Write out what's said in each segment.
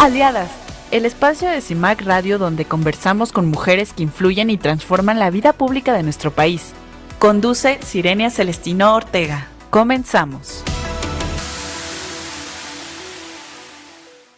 Aliadas, el espacio de CIMAC Radio donde conversamos con mujeres que influyen y transforman la vida pública de nuestro país. Conduce Sirenia Celestino Ortega. Comenzamos.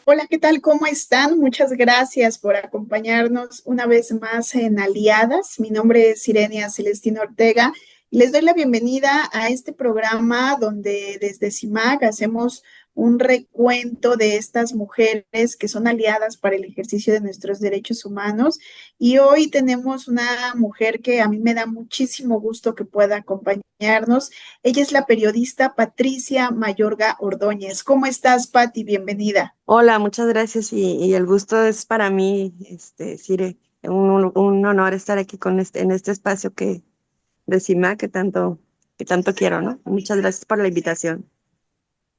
Hola, ¿qué tal? ¿Cómo están? Muchas gracias por acompañarnos una vez más en Aliadas. Mi nombre es Sirenia Celestino Ortega. Les doy la bienvenida a este programa donde desde CIMAC hacemos un recuento de estas mujeres que son aliadas para el ejercicio de nuestros derechos humanos. Y hoy tenemos una mujer que a mí me da muchísimo gusto que pueda acompañarnos. Ella es la periodista Patricia Mayorga Ordóñez. ¿Cómo estás, Pati? Bienvenida. Hola, muchas gracias y el gusto es para mí, Sire, un honor estar aquí en este espacio de CIMA que tanto quiero, ¿no? Muchas gracias por la invitación.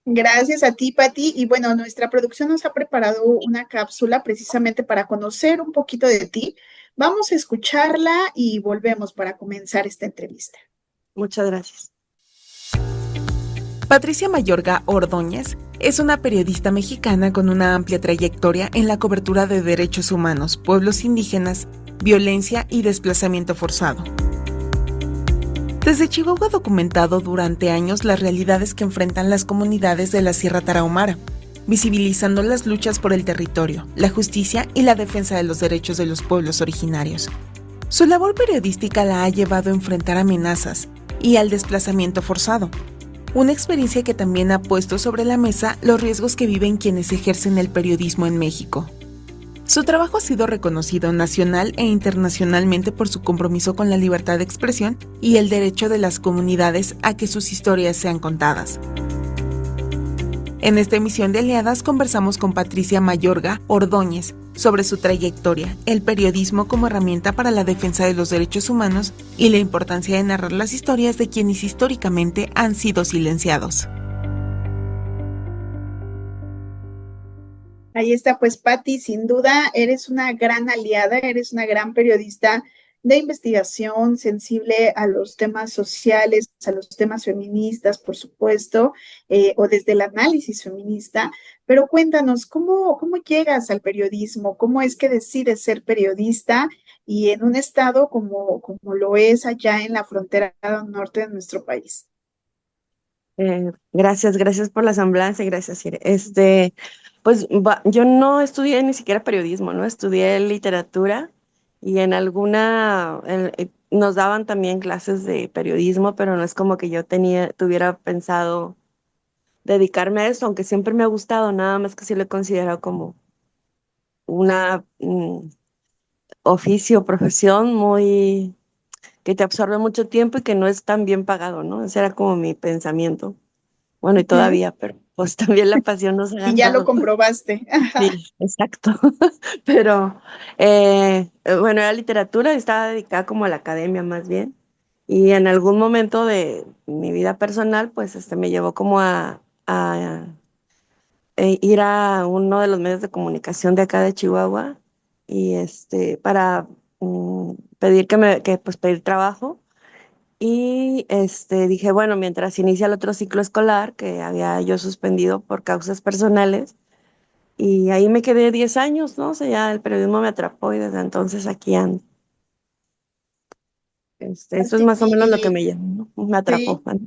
Gracias a ti, Pati. Y bueno, nuestra producción nos ha preparado una cápsula precisamente para conocer un poquito de ti. Vamos a escucharla y volvemos para comenzar esta entrevista. Muchas gracias. Patricia Mayorga Ordóñez es una periodista mexicana con una amplia trayectoria en la cobertura de derechos humanos, pueblos indígenas, violencia y desplazamiento forzado. Desde Chihuahua ha documentado durante años las realidades que enfrentan las comunidades de la Sierra Tarahumara, visibilizando las luchas por el territorio, la justicia y la defensa de los derechos de los pueblos originarios. Su labor periodística la ha llevado a enfrentar amenazas y al desplazamiento forzado, una experiencia que también ha puesto sobre la mesa los riesgos que viven quienes ejercen el periodismo en México. Su trabajo ha sido reconocido nacional e internacionalmente por su compromiso con la libertad de expresión y el derecho de las comunidades a que sus historias sean contadas. En esta emisión de Aliadas conversamos con Patricia Mayorga Ordóñez sobre su trayectoria, el periodismo como herramienta para la defensa de los derechos humanos y la importancia de narrar las historias de quienes históricamente han sido silenciados. Ahí está, pues, Pati, sin duda eres una gran aliada, eres una gran periodista de investigación, sensible a los temas sociales, a los temas feministas, por supuesto, o desde el análisis feminista. Pero cuéntanos, ¿cómo llegas al periodismo? ¿Cómo es que decides ser periodista y en un estado como lo es allá en la frontera norte de nuestro país? Gracias por la semblanza y gracias, Sire. Pues yo no estudié ni siquiera periodismo, ¿no? Estudié literatura y nos daban también clases de periodismo, pero no es como que yo tuviera pensado dedicarme a eso, aunque siempre me ha gustado, nada más que sí lo he considerado como una oficio, profesión muy que te absorbe mucho tiempo y que no es tan bien pagado, ¿no? Ese era como mi pensamiento. Bueno, y Ujú. todavía, pero pues también la pasión nos ha Y ya lo ganado. comprobaste. Sí, exacto. Pero bueno, era literatura y estaba dedicada como a la academia más bien. Y en algún momento de mi vida personal, pues me llevó como a ir a uno de los medios de comunicación de acá de Chihuahua y para pedir pues pedir trabajo. Y dije, bueno, mientras inicia el otro ciclo escolar que había yo suspendido por causas personales, y ahí me quedé 10 años, ¿no? O sea, ya el periodismo me atrapó y desde entonces aquí ando. Eso es más o menos lo que Y me llevó, ¿no? Me atrapó. sí,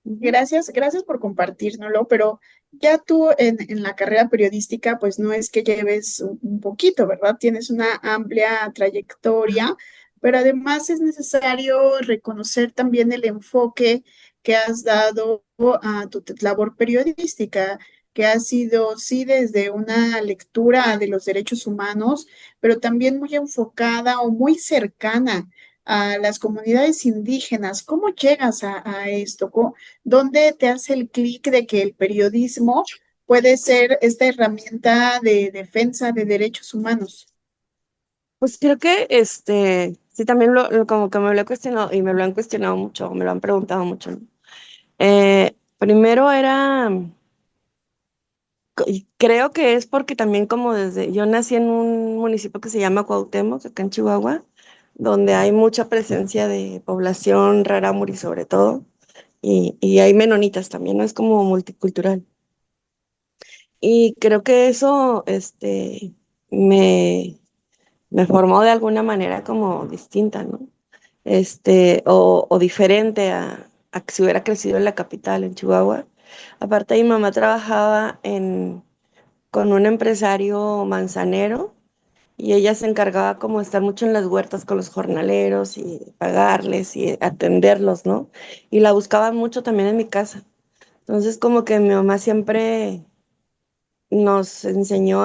Ujú. gracias por compartirnoslo, pero ya tú en la carrera periodística, pues no es que lleves un poquito, ¿verdad? Tienes una amplia trayectoria, pero además es necesario reconocer también el enfoque que has dado a tu labor periodística, que ha sido, sí, desde una lectura de los derechos humanos, pero también muy enfocada o muy cercana a las comunidades indígenas. ¿Cómo llegas a esto? ¿Dónde te hace el clic de que el periodismo puede ser esta herramienta de defensa de derechos humanos? Pues creo que sí, también como que me lo he cuestionado y me lo han cuestionado mucho, me lo han preguntado mucho, ¿no? Primero y creo que es porque también yo nací en un municipio que se llama Cuauhtémoc, acá en Chihuahua, donde hay mucha presencia de población rarámuri sobre todo, y hay menonitas también, ¿no? Es como multicultural. Y creo que eso, me, me formó de alguna manera como distinta, ¿no? O diferente a que si hubiera crecido en la capital, en Chihuahua. Aparte, mi mamá trabajaba con un empresario manzanero y ella se encargaba como de estar mucho en las huertas con los jornaleros y pagarles y atenderlos, ¿no? Y la buscaban mucho también en mi casa. Entonces, como que mi mamá siempre nos enseñó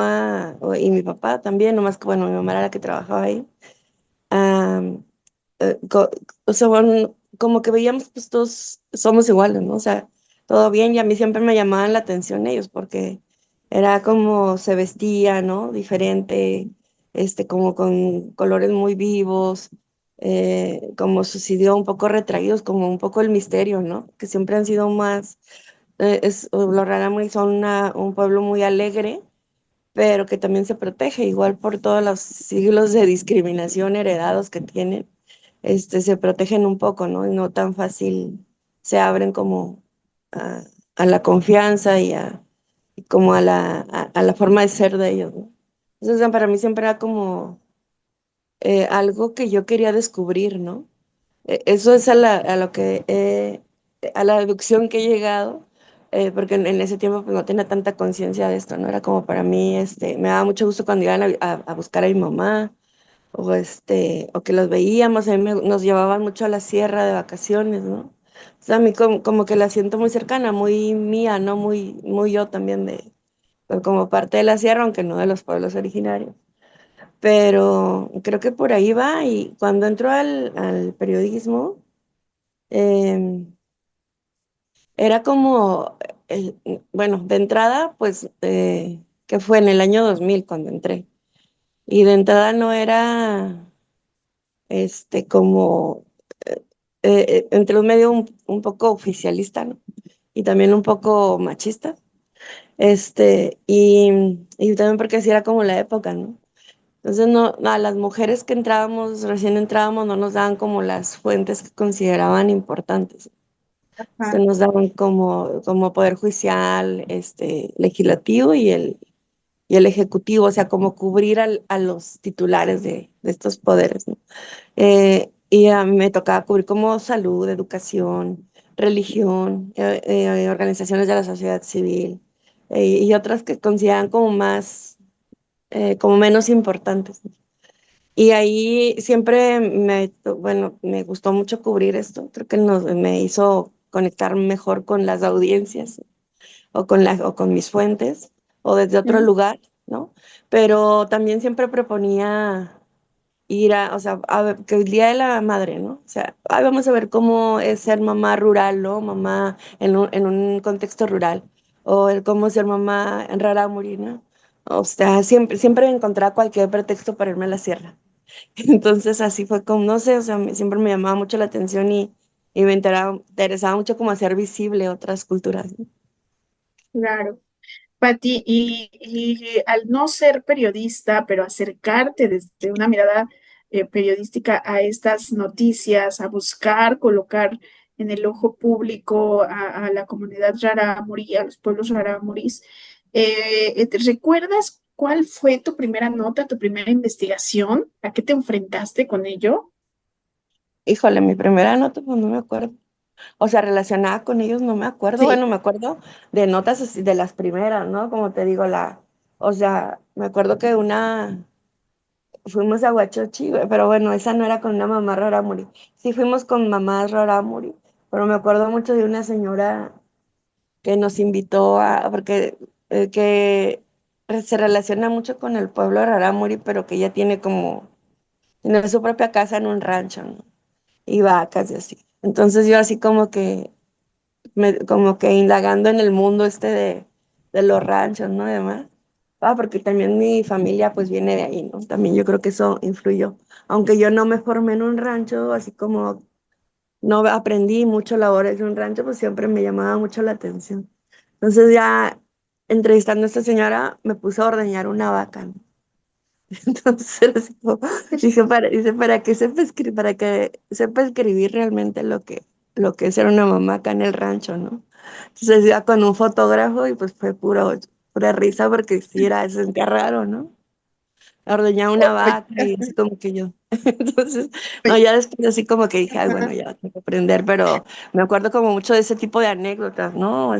y mi papá también, nomás que, bueno, mi mamá era la que trabajaba ahí, a, o sea, bueno, como que veíamos, pues todos somos iguales, ¿no? O sea, todo bien, y a mí siempre me llamaban la atención ellos, porque era como se vestía, ¿no? Diferente, como con colores muy vivos, como sucedió un poco retraídos, como un poco el misterio, ¿no? Que siempre han sido más, los Rarámuri son un pueblo muy alegre, pero que también se protege, igual por todos los siglos de discriminación heredados que tienen, se protegen un poco, ¿no? Y no tan fácil se abren como a, a la confianza y como a la forma de ser de ellos, ¿no? Entonces, para mí siempre era como algo que yo quería descubrir, ¿no? Eso es a lo que a la deducción que he llegado, porque en ese tiempo pues, no tenía tanta conciencia de esto, ¿no? Era como para mí, me daba mucho gusto cuando iban a buscar a mi mamá, o que los veíamos, a mí nos llevaban mucho a la sierra de vacaciones, ¿no? O sea, a mí como que la siento muy cercana, muy mía, ¿no? Muy yo también como parte de la sierra, aunque no de los pueblos originarios. Pero creo que por ahí va y cuando entro al periodismo, eh, era como, bueno, de entrada, pues, que fue en el año 2000 cuando entré. Y de entrada no era, como, entre un medio un poco oficialista, ¿no? Y también un poco machista. Y también porque así era como la época, ¿no? Entonces, no, a las mujeres que entrábamos, recién entrábamos, no nos daban como las fuentes que consideraban importantes. Se Ah, nos daban como poder judicial, legislativo y el ejecutivo, o sea, como cubrir a los titulares de estos poderes, ¿no? Y a mí me tocaba cubrir como salud, educación, religión, organizaciones de la sociedad civil, y otras que consideran como más, como menos importantes, ¿no? Y ahí siempre bueno, me gustó mucho cubrir esto. Creo que me hizo conectar mejor con las audiencias o con mis fuentes o desde otro sí. lugar, ¿no? Pero también siempre proponía ir o sea, a ver, que el Día de la Madre, ¿no? O sea, ay, vamos a ver cómo es ser mamá rural, ¿no? Mamá en un contexto rural, o el cómo ser mamá en Rarámuri, ¿no? O sea, siempre encontraba cualquier pretexto para irme a la sierra. Entonces así fue como, no sé, o sea, siempre me llamaba mucho la atención y me interesaba mucho como hacer visible otras culturas, ¿no? Claro. Pati, y al no ser periodista, pero acercarte desde una mirada periodística a estas noticias, a buscar colocar en el ojo público a la comunidad rarámuri, a los pueblos rarámuris, ¿te recuerdas cuál fue tu primera nota, tu primera investigación? ¿A qué te enfrentaste con ello? Híjole, mi primera nota, pues no me acuerdo. O sea, relacionada con ellos no me acuerdo. Sí. Bueno, me acuerdo de notas así, de las primeras, ¿no? Como te digo, o sea, me acuerdo que fuimos a Huachochi, pero bueno, esa no era con una mamá rarámuri. Sí fuimos con mamás rarámuri, pero me acuerdo mucho de una señora que nos invitó porque que se relaciona mucho con el pueblo de Rarámuri, pero que ella tiene su propia casa en un rancho, ¿no? Y vacas y así. Entonces yo así como que indagando en el mundo de los ranchos, ¿no? Y demás. Porque también mi familia pues viene de ahí, ¿no? También yo creo que eso influyó. Aunque yo no me formé en un rancho, así como no aprendí mucho labores de un rancho, pues siempre me llamaba mucho la atención. Entonces ya entrevistando a esta señora me puse a ordeñar una vaca, ¿no? Entonces era así como, dice, para que sepa escribir realmente lo que es ser una mamá acá en el rancho, ¿no? Entonces iba con un fotógrafo y pues fue puro. pura risa porque sí era, se sentía raro, ¿no? Ordeñaba una Oye, vaca y así como que yo. Entonces, no, oye, ya después así como que dije, ay, bueno, ajá, ya tengo que aprender, pero me acuerdo como mucho de ese tipo de anécdotas, ¿no?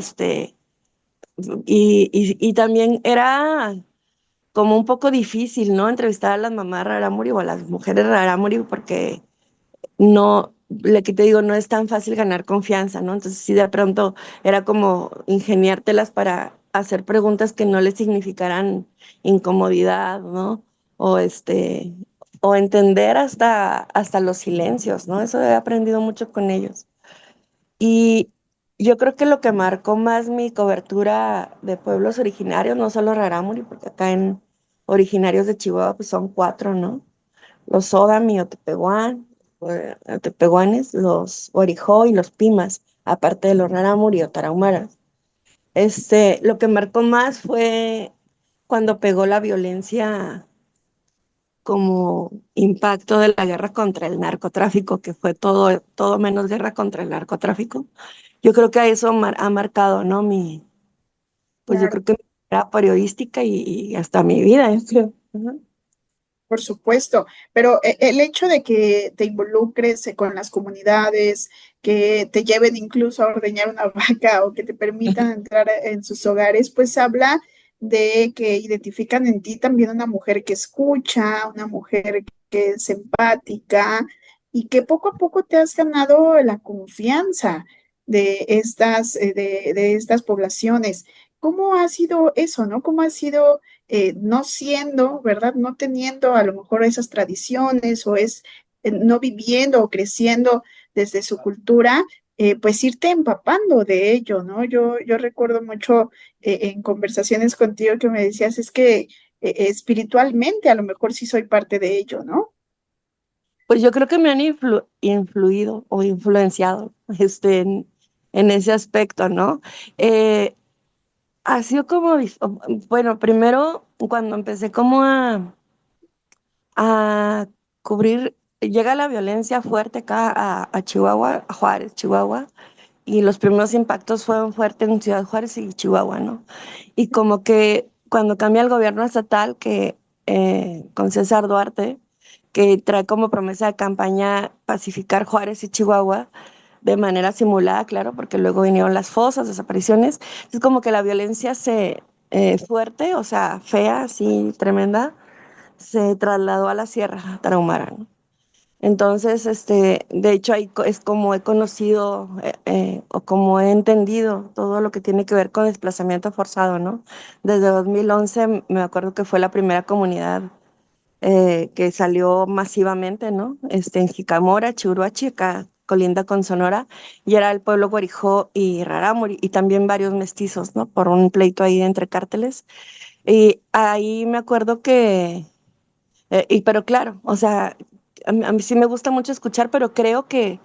Y también era como un poco difícil, ¿no? Entrevistar a las mamás rarámuri o a las mujeres rarámuri porque no, le que te digo, no es tan fácil ganar confianza, ¿no? Entonces sí, de pronto era como ingeniártelas para hacer preguntas que no les significaran incomodidad, ¿no? O o entender hasta los silencios, ¿no? Eso he aprendido mucho con ellos. Y yo creo que lo que marcó más mi cobertura de pueblos originarios, no solo Rarámuri, porque acá en originarios de Chihuahua pues son cuatro, ¿no? Los Ódami, Otepehuán, Otepehuanes, los Orijó y los Pimas, aparte de los Rarámuri o Tarahumaras. Lo que marcó más fue cuando pegó la violencia como impacto de la guerra contra el narcotráfico, que fue todo menos guerra contra el narcotráfico. Yo creo que eso ha marcado, ¿no? Pues yo claro. creo que mi carrera periodística y hasta mi vida, yo creo. Ujú. Por supuesto, pero el hecho de que te involucres con las comunidades, que te lleven incluso a ordeñar una vaca o que te permitan entrar en sus hogares, pues habla de que identifican en ti también una mujer que escucha, una mujer que es empática y que poco a poco te has ganado la confianza de estas poblaciones. ¿Cómo ha sido eso, no? ¿Cómo ha sido no siendo, ¿verdad? No teniendo a lo mejor esas tradiciones o no viviendo o creciendo desde su cultura, pues irte empapando de ello, ¿no? Yo recuerdo mucho en conversaciones contigo que me decías, es que espiritualmente a lo mejor sí soy parte de ello, ¿no? Pues yo creo que me han influido o influenciado en ese aspecto, ¿no? Eh, Ha sido como, bueno, primero cuando empecé como a cubrir, llega la violencia fuerte acá a Chihuahua, a Juárez, Chihuahua, y los primeros impactos fueron fuertes en Ciudad Juárez y Chihuahua, ¿no? Y como que cuando cambia el gobierno estatal, que con César Duarte, que trae como promesa de campaña pacificar Juárez y Chihuahua, de manera simulada, claro, porque luego vinieron las fosas, desapariciones, es como que la violencia fuerte, o sea, fea, así, tremenda, se trasladó a la Sierra Tarahumara, ¿no? Entonces, de hecho, ahí es como he conocido o como he entendido todo lo que tiene que ver con desplazamiento forzado, ¿no? Desde 2011 me acuerdo que fue la primera comunidad que salió masivamente, ¿no? En Jicamora, Chiuruachi, acá colinda con Sonora, y era el pueblo Guarijó y Rarámuri, y también varios mestizos, ¿no? Por un pleito ahí entre cárteles. Y ahí me acuerdo pero claro, o sea, a mí sí me gusta mucho escuchar, pero creo que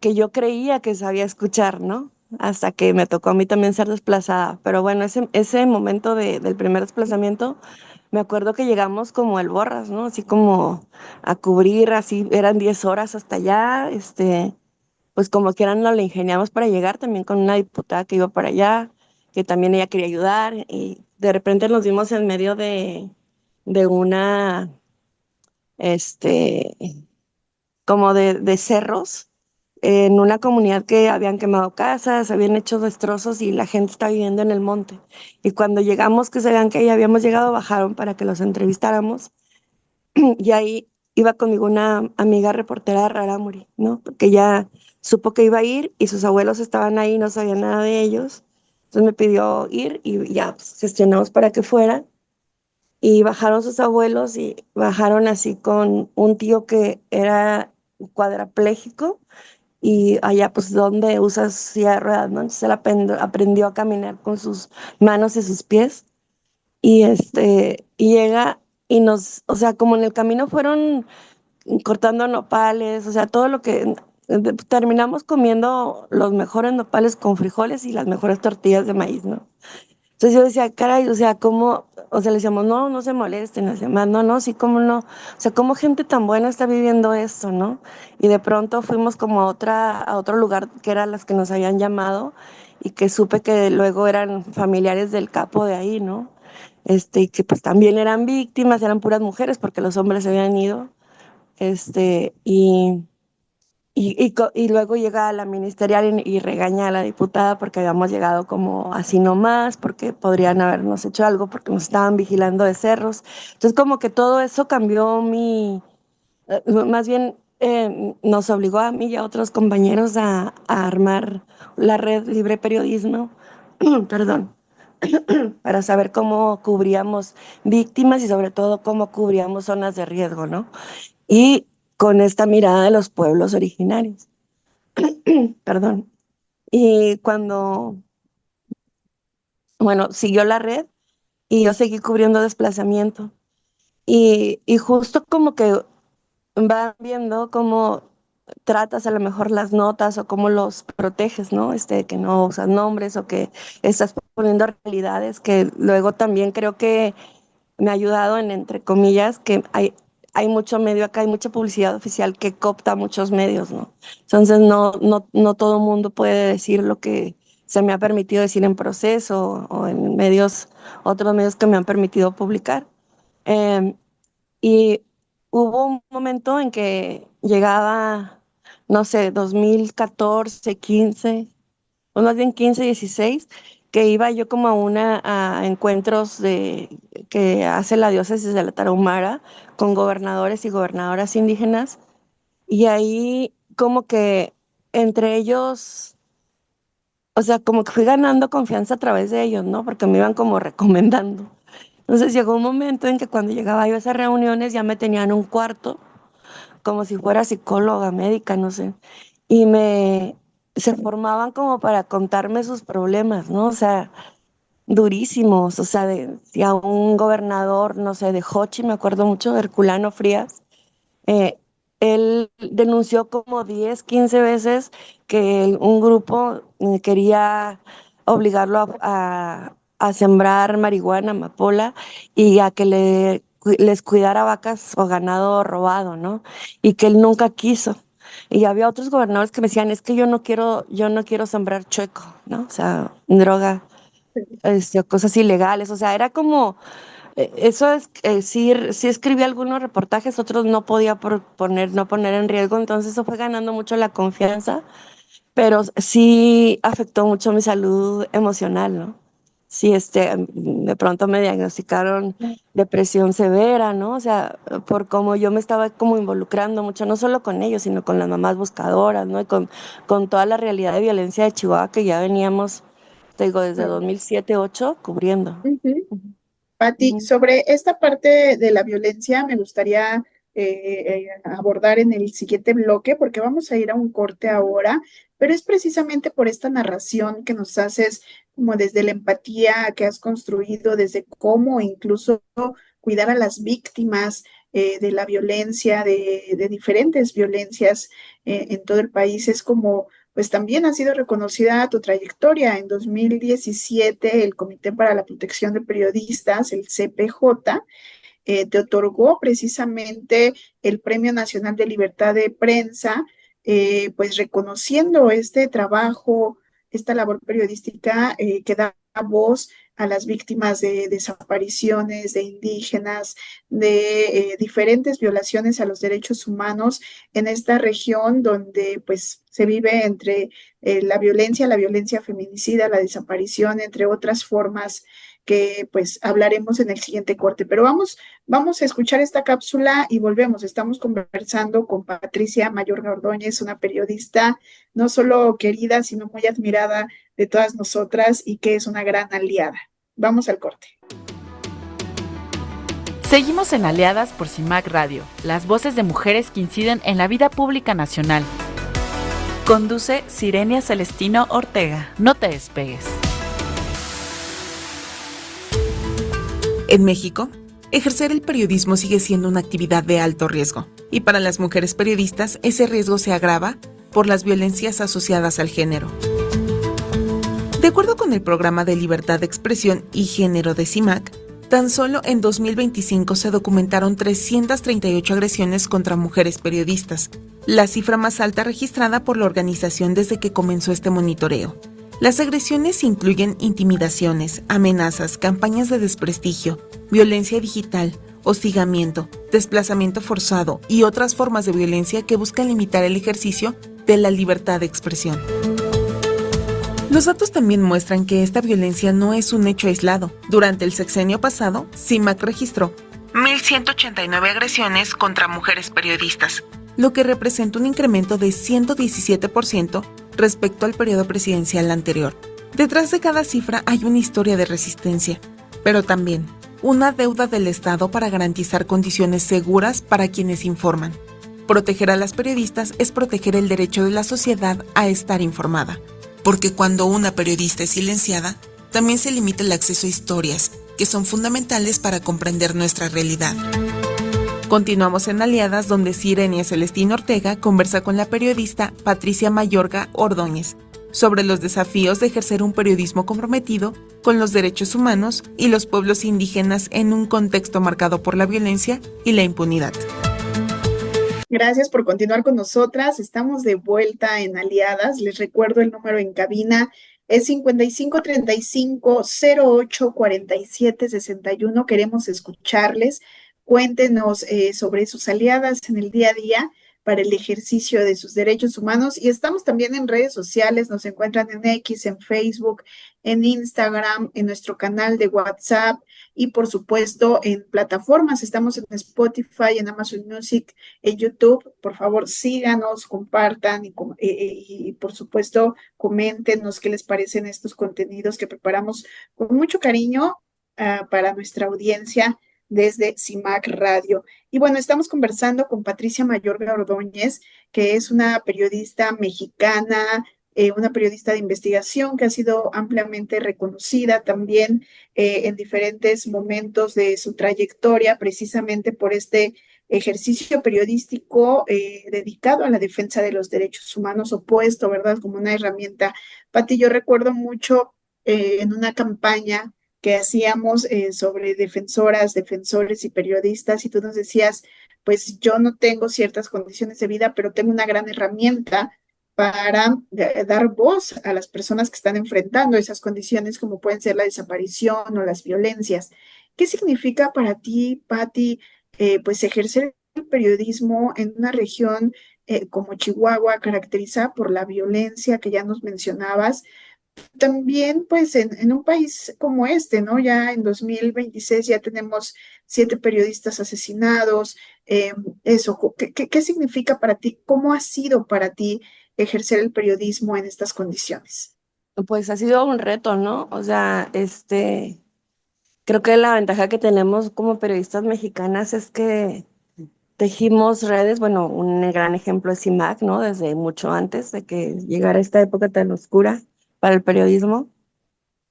yo creía que sabía escuchar, ¿no? Hasta que me tocó a mí también ser desplazada. Pero bueno, ese momento del primer desplazamiento, me acuerdo que llegamos como el Borras, ¿no? Así como a cubrir, así eran 10 horas hasta allá, pues como que eran, no le ingeniamos para llegar también con una diputada que iba para allá, que también ella quería ayudar, y de repente nos vimos en medio de una, este, como de cerros, en una comunidad que habían quemado casas, habían hecho destrozos y la gente está viviendo en el monte. Y cuando llegamos, que se vean que ya habíamos llegado, bajaron para que los entrevistáramos. Y ahí iba conmigo una amiga reportera de Rarámuri, ¿no? Porque ya supo que iba a ir y sus abuelos estaban ahí, no sabía nada de ellos. Entonces me pidió ir y ya pues, gestionamos para que fuera. Y bajaron sus abuelos y bajaron así con un tío que era cuadrapléjico y allá pues donde usas silla de ruedas, ¿no? Entonces él aprendió a caminar con sus manos y sus pies y llega y o sea, como en el camino fueron cortando nopales, o sea, todo lo que terminamos comiendo los mejores nopales con frijoles y las mejores tortillas de maíz, ¿no? Entonces yo decía, caray, o sea, ¿cómo? O sea, le decíamos, no, no se molesten, le decíamos, no, no, sí, cómo no. O sea, ¿cómo gente tan buena está viviendo esto, no? Y de pronto fuimos como a otro lugar que eran las que nos habían llamado y que supe que luego eran familiares del capo de ahí, ¿no? Y que pues también eran víctimas, eran puras mujeres porque los hombres se habían ido, este, y, y luego llega a la ministerial y regaña a la diputada porque habíamos llegado como así nomás, porque podrían habernos hecho algo, porque nos estaban vigilando de cerros. Entonces como que todo eso cambió más bien nos obligó a mí y a otros compañeros a armar la red Libre Periodismo, perdón, para saber cómo cubríamos víctimas y sobre todo cómo cubríamos zonas de riesgo, ¿no? Y con esta mirada de los pueblos originarios, perdón. Y cuando, bueno, siguió la red y yo seguí cubriendo desplazamiento. Y justo como que van viendo cómo tratas a lo mejor las notas o cómo los proteges, ¿no? Que no usas nombres o que estás poniendo realidades que luego también creo que me ha ayudado en, entre comillas, que hay mucho medio acá, hay mucha publicidad oficial que coopta muchos medios, ¿no? Entonces no todo el mundo puede decir lo que se me ha permitido decir en Proceso o en medios, otros medios que me han permitido publicar. Eh, y hubo un momento en que llegaba, no sé, 2014, 15, o más bien 15, 16, que iba yo como a encuentros que hace la diócesis de la Tarahumara con gobernadores y gobernadoras indígenas, y ahí como que entre ellos, o sea, como que fui ganando confianza a través de ellos, ¿no? Porque me iban como recomendando. Entonces llegó un momento en que cuando llegaba yo a esas reuniones ya me tenían un cuarto, como si fuera psicóloga, médica, no sé, y se formaban como para contarme sus problemas, ¿no? O sea, durísimos, o sea, si a un gobernador, no sé, de Jochi, me acuerdo mucho, de Herculano Frías, eh, él denunció como 10, 15 veces que un grupo quería obligarlo a sembrar marihuana, amapola, y a que les cuidara vacas o ganado robado, ¿no? Y que él nunca quiso. Y había otros gobernadores que me decían, es que yo no quiero sembrar chueco, ¿no? O sea, droga, cosas ilegales. O sea, era como eso es, sí escribí algunos reportajes, otros no podía no poner en riesgo, entonces eso fue ganando mucho la confianza, pero sí afectó mucho mi salud emocional, ¿no? Sí, de pronto me diagnosticaron depresión severa, ¿no? O sea, por cómo yo me estaba como involucrando mucho, no solo con ellos, sino con las mamás buscadoras, ¿no? Y con toda la realidad de violencia de Chihuahua que ya veníamos, te digo, desde Claro. 2007-2008 cubriendo. Ujú. Ujú. Pati, Ujú. sobre esta parte de la violencia me gustaría abordar en el siguiente bloque porque vamos a ir a un corte ahora, pero es precisamente por esta narración que nos haces como desde la empatía que has construido, desde cómo incluso cuidar a las víctimas de la violencia, de diferentes violencias en todo el país. Es como pues también ha sido reconocida tu trayectoria. En 2017, el Comité para la Protección de Periodistas, el CPJ, te otorgó precisamente el Premio Nacional de Libertad de Prensa, pues reconociendo este trabajo, esta labor periodística que da voz a las víctimas de desapariciones, de indígenas, de diferentes violaciones a los derechos humanos en esta región donde pues se vive entre la violencia feminicida, la desaparición, entre otras formas que pues hablaremos en el siguiente corte. Pero vamos a escuchar esta cápsula y volvemos. Estamos conversando con Patricia Mayorga Ordóñez, una periodista no solo querida, sino muy admirada de todas nosotras y que es una gran aliada. Vamos al corte. Seguimos en Aliadas por CIMAC Radio, las voces de mujeres que inciden en la vida pública nacional. Conduce Sirenia Celestino Ortega. No te despegues. En México, ejercer el periodismo sigue siendo una actividad de alto riesgo, y para las mujeres periodistas ese riesgo se agrava por las violencias asociadas al género. De acuerdo con el Programa de Libertad de Expresión y Género de CIMAC, tan solo en 2025 se documentaron 338 agresiones contra mujeres periodistas, la cifra más alta registrada por la organización desde que comenzó este monitoreo. Las agresiones incluyen intimidaciones, amenazas, campañas de desprestigio, violencia digital, hostigamiento, desplazamiento forzado y otras formas de violencia que buscan limitar el ejercicio de la libertad de expresión. Los datos también muestran que esta violencia no es un hecho aislado. Durante el sexenio pasado, CIMAC registró 1.189 agresiones contra mujeres periodistas, lo que representa un incremento de 117% respecto al periodo presidencial anterior. Detrás de cada cifra hay una historia de resistencia, pero también una deuda del Estado para garantizar condiciones seguras para quienes informan. Proteger a las periodistas es proteger el derecho de la sociedad a estar informada, porque cuando una periodista es silenciada, también se limita el acceso a historias que son fundamentales para comprender nuestra realidad. Continuamos en Aliadas, donde Sirenia Celestino Ortega conversa con la periodista Patricia Mayorga Ordóñez sobre los desafíos de ejercer un periodismo comprometido con los derechos humanos y los pueblos indígenas en un contexto marcado por la violencia y la impunidad. Gracias por continuar con nosotras. Estamos de vuelta en Aliadas. Les recuerdo el número en cabina es 5535-084761. Queremos escucharles. Cuéntenos sobre sus aliadas en el día a día para el ejercicio de sus derechos humanos. Y estamos también en redes sociales. Nos encuentran en X, en Facebook, en Instagram, en nuestro canal de WhatsApp y, por supuesto, en plataformas. Estamos en Spotify, en Amazon Music, en YouTube. Por favor, síganos, compartan y por supuesto, coméntenos qué les parecen estos contenidos que preparamos con mucho cariño para nuestra audiencia desde CIMAC Radio. Y bueno, estamos conversando con Patricia Mayorga Ordóñez, que es una periodista mexicana, una periodista de investigación que ha sido ampliamente reconocida también en diferentes momentos de su trayectoria, precisamente por este ejercicio periodístico dedicado a la defensa de los derechos humanos, opuesto, ¿verdad? Como una herramienta. Pati, yo recuerdo mucho en una campaña que hacíamos sobre defensoras, defensores y periodistas, y tú nos decías, pues yo no tengo ciertas condiciones de vida, pero tengo una gran herramienta para dar voz a las personas que están enfrentando esas condiciones, como pueden ser la desaparición o las violencias. ¿Qué significa para ti, Patti, pues ejercer el periodismo en una región como Chihuahua, caracterizada por la violencia que ya nos mencionabas? También, pues, en un país como este, ¿no? Ya en 2026 ya tenemos 7 periodistas asesinados. Eso, ¿qué significa para ti? ¿Cómo ha sido para ti ejercer el periodismo en estas condiciones? Pues ha sido un reto, ¿no? O sea, creo que la ventaja que tenemos como periodistas mexicanas es que tejimos redes. Bueno, un gran ejemplo es CIMAC, ¿no? Desde mucho antes de que llegara esta época tan oscura para el periodismo.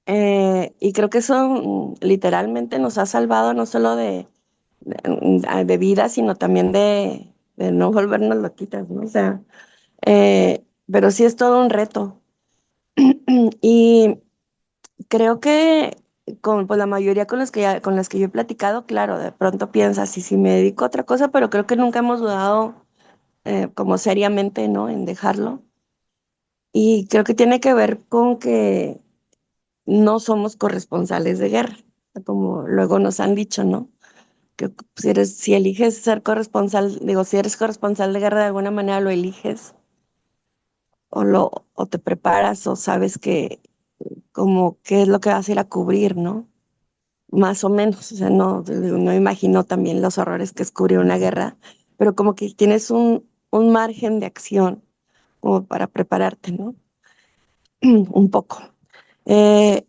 Y creo que eso literalmente nos ha salvado no solo de vida, sino también de no volvernos loquitas, ¿no? O sea, pero sí es todo un reto. Y creo que con pues, la mayoría con las que yo he platicado, claro, de pronto piensas, y si me dedico a otra cosa, pero creo que nunca hemos dudado como seriamente, ¿no? En dejarlo. Y creo que tiene que ver con que no somos corresponsales de guerra, como luego nos han dicho, ¿no? Que si eliges ser corresponsal, digo, si eres corresponsal de guerra de alguna manera lo eliges o te preparas o sabes que como qué es lo que vas a ir a cubrir, ¿no? Más o menos, o sea, no imagino también los horrores que es cubrir una guerra, pero como que tienes un margen de acción como para prepararte, ¿no? Un poco. Eh,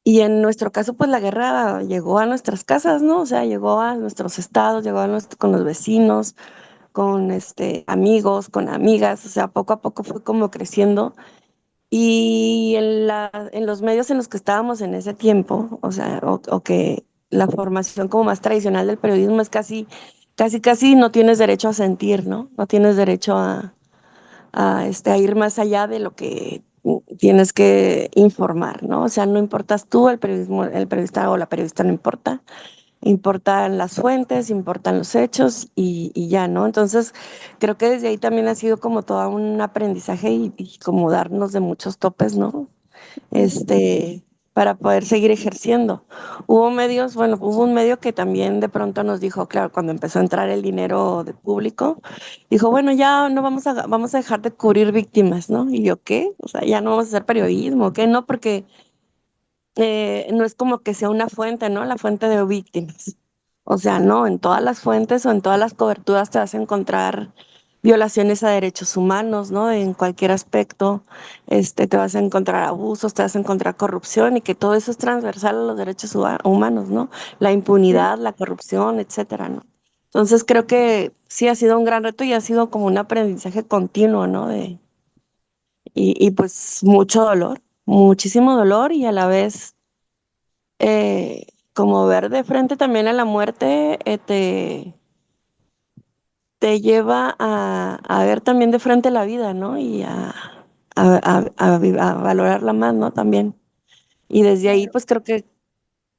Y en nuestro caso, pues la guerra llegó a nuestras casas, ¿no? O sea, llegó a nuestros estados, llegó con los vecinos, con amigos, con amigas, o sea, poco a poco fue como creciendo. Y en los medios en los que estábamos en ese tiempo, o sea, o que la formación como más tradicional del periodismo es casi no tienes derecho a sentir, ¿no? No tienes derecho a ir más allá de lo que tienes que informar, ¿no? O sea, no importas tú, el periodista o la periodista no importa, importan las fuentes, importan los hechos y ya, ¿no? Entonces, creo que desde ahí también ha sido como todo un aprendizaje y como darnos de muchos topes, ¿no? para poder seguir ejerciendo. Hubo medios, bueno, hubo un medio que también de pronto nos dijo, claro, cuando empezó a entrar el dinero de público, dijo, bueno, ya no vamos a dejar de cubrir víctimas, ¿no? Y yo, ¿qué? O sea, ya no vamos a hacer periodismo, ¿qué? No, porque no es como que sea una fuente, ¿no? La fuente de víctimas. O sea, no, en todas las fuentes o en todas las coberturas te vas a encontrar violaciones a derechos humanos, ¿no? En cualquier aspecto, te vas a encontrar abusos, te vas a encontrar corrupción y que todo eso es transversal a los derechos humanos, ¿no? La impunidad, la corrupción, etcétera, ¿no? Entonces creo que sí ha sido un gran reto y ha sido como un aprendizaje continuo, ¿no? Y pues mucho dolor, muchísimo dolor y a la vez como ver de frente también a la muerte, te lleva a ver también de frente la vida, ¿no? Y a valorarla más, ¿no? También. Y desde ahí, pues creo que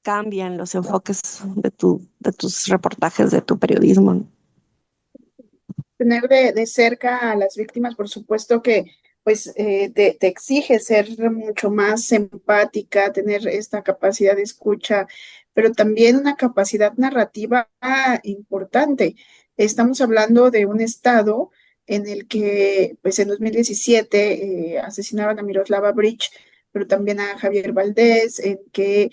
cambian los enfoques de tus reportajes, de tu periodismo, ¿no? Tener de cerca a las víctimas, por supuesto que pues te exige ser mucho más empática, tener esta capacidad de escucha, pero también una capacidad narrativa importante. Estamos hablando de un estado en el que pues en 2017 asesinaron a Miroslava Bridge, pero también a Javier Valdés, en que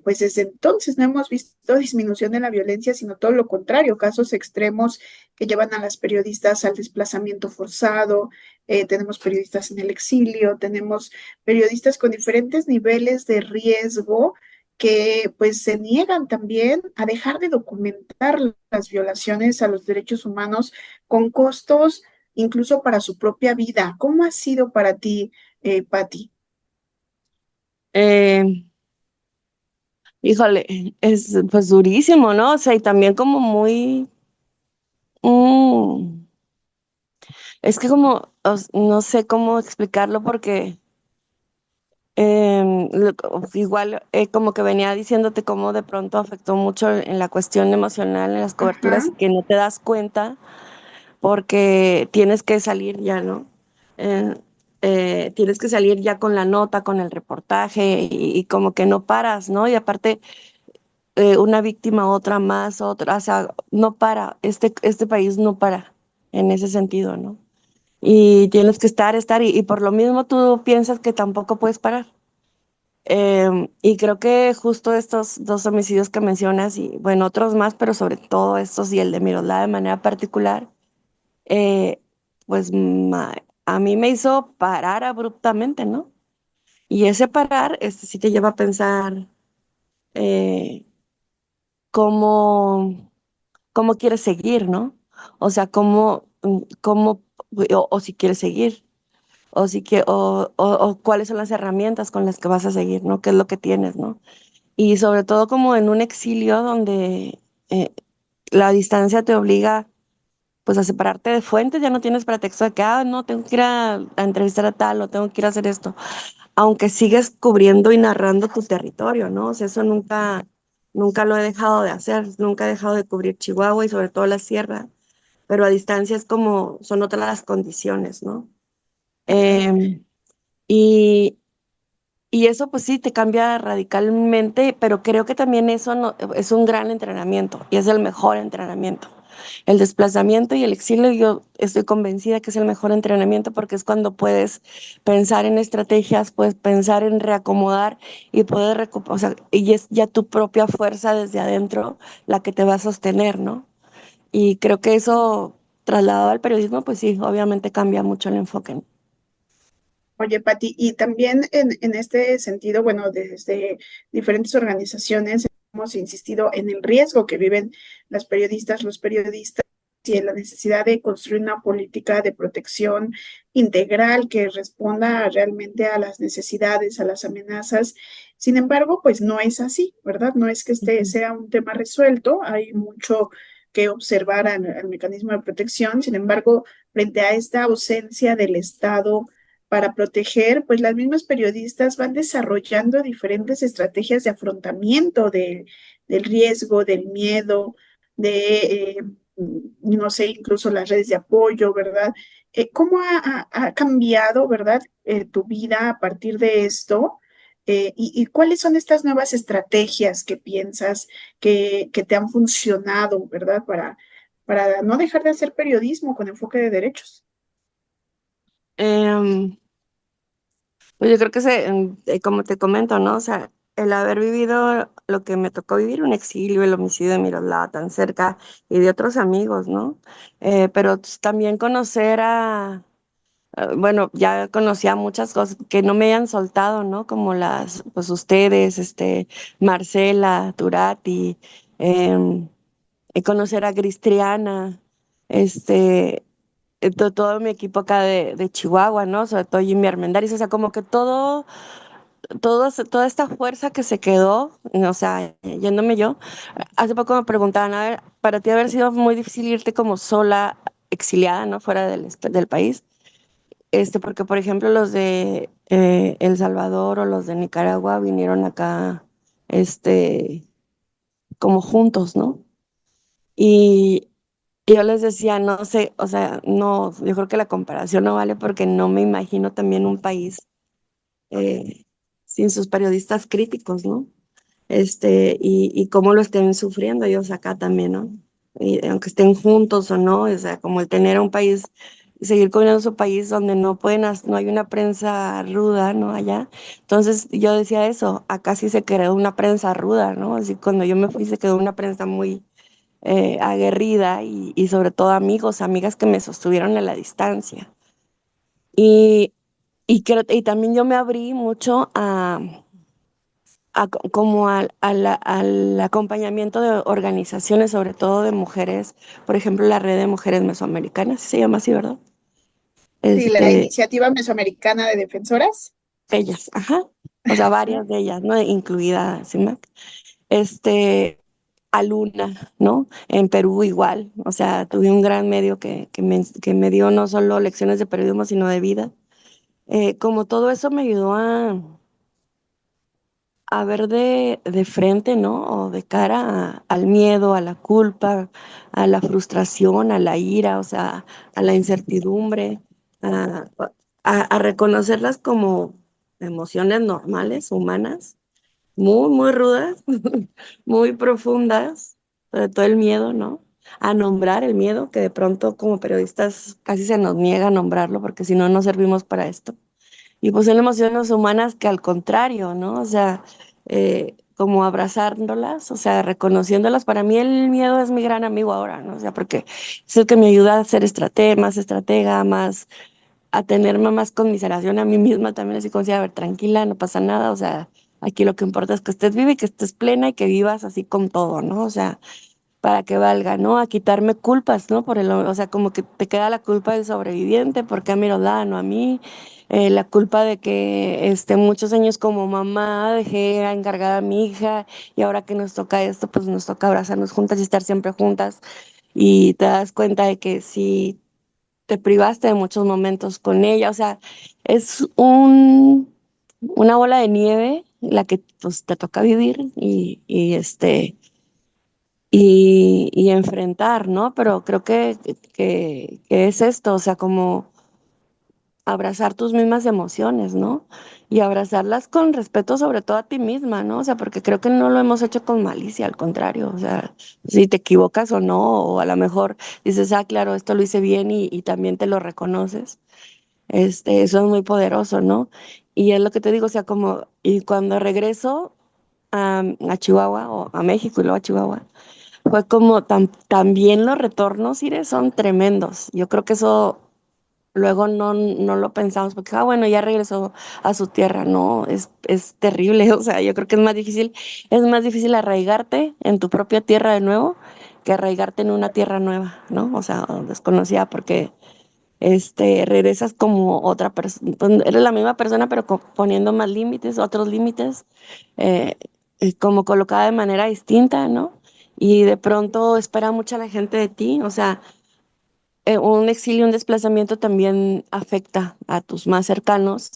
pues desde entonces no hemos visto disminución de la violencia, sino todo lo contrario, casos extremos que llevan a las periodistas al desplazamiento forzado, tenemos periodistas en el exilio, tenemos periodistas con diferentes niveles de riesgo que pues se niegan también a dejar de documentar las violaciones a los derechos humanos con costos incluso para su propia vida. ¿Cómo ha sido para ti, Patti? Eh, Híjole, es pues durísimo, ¿no? O sea, y también como muy, mm, es que como, no sé cómo explicarlo porque igual como que venía diciéndote cómo de pronto afectó mucho en la cuestión emocional en las Ajá. coberturas y que no te das cuenta porque tienes que salir ya, ¿no? Eh, Tienes que salir ya con la nota, con el reportaje y como que no paras, ¿no? Y aparte una víctima, otra más, otra, o sea, no para, este país no para en ese sentido, ¿no? Y tienes que estar, y por lo mismo tú piensas que tampoco puedes parar. Y creo que justo estos dos homicidios que mencionas, y bueno, otros más, pero sobre todo estos y el de Miroslava de manera particular, eh, pues a mí me hizo parar abruptamente, ¿no? Y ese parar, sí te lleva a pensar eh, cómo, cómo quieres seguir, ¿no? O sea, o si quieres seguir, o cuáles son las herramientas con las que vas a seguir, ¿no? ¿Qué es lo que tienes, ¿no? Y sobre todo como en un exilio donde la distancia te obliga pues a separarte de fuentes, ya no tienes pretexto de que, no, tengo que ir a entrevistar a tal o tengo que ir a hacer esto, aunque sigues cubriendo y narrando tu territorio, ¿no? O sea, eso nunca lo he dejado de hacer, nunca he dejado de cubrir Chihuahua y sobre todo la sierra, pero a distancia es como, son otras las condiciones, ¿no? Em, y, y eso pues sí te cambia radicalmente, pero creo que también eso es un gran entrenamiento y es el mejor entrenamiento. El desplazamiento y el exilio, yo estoy convencida que es el mejor entrenamiento porque es cuando puedes pensar en estrategias, puedes pensar en reacomodar y poder recuperar, o sea, y es ya tu propia fuerza desde adentro la que te va a sostener, ¿no? Y creo que eso trasladado al periodismo, pues sí, obviamente cambia mucho el enfoque, ¿no? Oye, Pati, y también en este sentido, bueno, desde diferentes organizaciones hemos insistido en el riesgo que viven las periodistas, los periodistas y en la necesidad de construir una política de protección integral que responda realmente a las necesidades, a las amenazas. Sin embargo, pues no es así, ¿verdad? No es que este Ujú. sea un tema resuelto, hay mucho que observar al mecanismo de protección. Sin embargo, frente a esta ausencia del Estado, para proteger, pues las mismas periodistas van desarrollando diferentes estrategias de afrontamiento del riesgo, del miedo, de no sé, incluso las redes de apoyo, ¿verdad? ¿Cómo ha cambiado, ¿verdad? Tu vida a partir de esto? Y cuáles son estas nuevas estrategias que piensas que te han funcionado, ¿verdad? Para no dejar de hacer periodismo con enfoque de derechos. Em, pues yo creo que como te comento, ¿no? O sea, el haber vivido lo que me tocó vivir, un exilio, el homicidio de Miroslava tan cerca y de otros amigos, ¿no? Pero pues, también conocer bueno, ya conocía muchas cosas que no me hayan soltado, ¿no? Como pues ustedes, Marcela, Turati, em, y conocer a Cristiana, este, todo mi equipo acá de Chihuahua, ¿no? Sobre todo Jimmy Armendáriz, o sea, como que toda esta fuerza que se quedó, o sea, yéndome yo, hace poco me preguntaban, a ver, para ti haber sido muy difícil irte como sola, exiliada, ¿no? Fuera del país, porque por ejemplo los de El Salvador o los de Nicaragua vinieron acá, este, como juntos, ¿no? Y yo les decía, no sé, o sea, no, yo creo que la comparación no vale porque no me imagino también un país eh, sin sus periodistas críticos, ¿no? Y cómo lo estén sufriendo ellos acá también, ¿no? Y aunque estén juntos o no, o sea, como el tener un país, seguir con su país donde no hay una prensa ruda, ¿no? Allá. Entonces yo decía eso, acá sí se creó una prensa ruda, ¿no? Así cuando yo me fui se quedó una prensa muy aguerrida y sobre todo amigos, amigas que me sostuvieron a la distancia. Y, y también yo me abrí mucho como al acompañamiento de organizaciones, sobre todo de mujeres, por ejemplo, la Red de Mujeres Mesoamericanas, se llama así, ¿verdad? Sí, la Este, Iniciativa Mesoamericana de Defensoras. ellas, ajá, o sea, varias de ellas, ¿no? Incluida CIMAC. Este, a Luna, ¿no? En Perú igual, o sea, tuve un gran medio que me dio no solo lecciones de periodismo, sino de vida. Como todo eso me ayudó a ver de frente, ¿no? O de cara al miedo, a la culpa, a la frustración, a la ira, o sea, a la incertidumbre, a, a reconocerlas como emociones normales, humanas, muy, muy rudas, muy profundas, sobre todo el miedo, ¿no? A nombrar el miedo, que de pronto como periodistas casi se nos niega a nombrarlo, porque si no, no servimos para esto. Y pues son emociones humanas que al contrario, ¿no? O sea, como abrazándolas, o sea, reconociéndolas. Para mí el miedo es mi gran amigo ahora, ¿no? O sea, porque es el que me ayuda a ser más estratega, más, a tenerme más conmiseración a mí misma también, así como decir, a ver, tranquila, no pasa nada, o sea, aquí lo que importa es que estés viva y que estés plena y que vivas así con todo, ¿no? O sea, para que valga, ¿no? A quitarme culpas, ¿no? O sea, como que te queda la culpa del sobreviviente, porque a mí lo da, no a mí. La culpa de que muchos años como mamá dejé encargada a mi hija y ahora que nos toca esto, pues nos toca abrazarnos juntas y estar siempre juntas. Y te das cuenta de que si te privaste de muchos momentos con ella, o sea, es una bola de nieve la que pues, te toca vivir y enfrentar, ¿no? Pero creo que es esto, o sea, como abrazar tus mismas emociones, ¿no? Y abrazarlas con respeto sobre todo a ti misma, ¿no? O sea, porque creo que no lo hemos hecho con malicia, al contrario, o sea, si te equivocas o no, o a lo mejor dices, ah, claro, esto lo hice bien y también te lo reconoces, eso es muy poderoso, ¿no? Y es lo que te digo, o sea, y cuando regreso a Chihuahua o a México y luego a Chihuahua, fue como también los retornos, Ire, son tremendos. Yo creo que eso luego no lo pensamos porque, bueno, ya regresó a su tierra. No, es terrible. O sea, yo creo que es más difícil arraigarte en tu propia tierra de nuevo que arraigarte en una tierra nueva, ¿no? O sea, desconocida porque regresas como otra persona, eres la misma persona, pero poniendo más límites, otros límites, eh, como colocada de manera distinta, ¿no? Y de pronto espera mucha la gente de ti, o sea, un exilio, un desplazamiento también afecta a tus más cercanos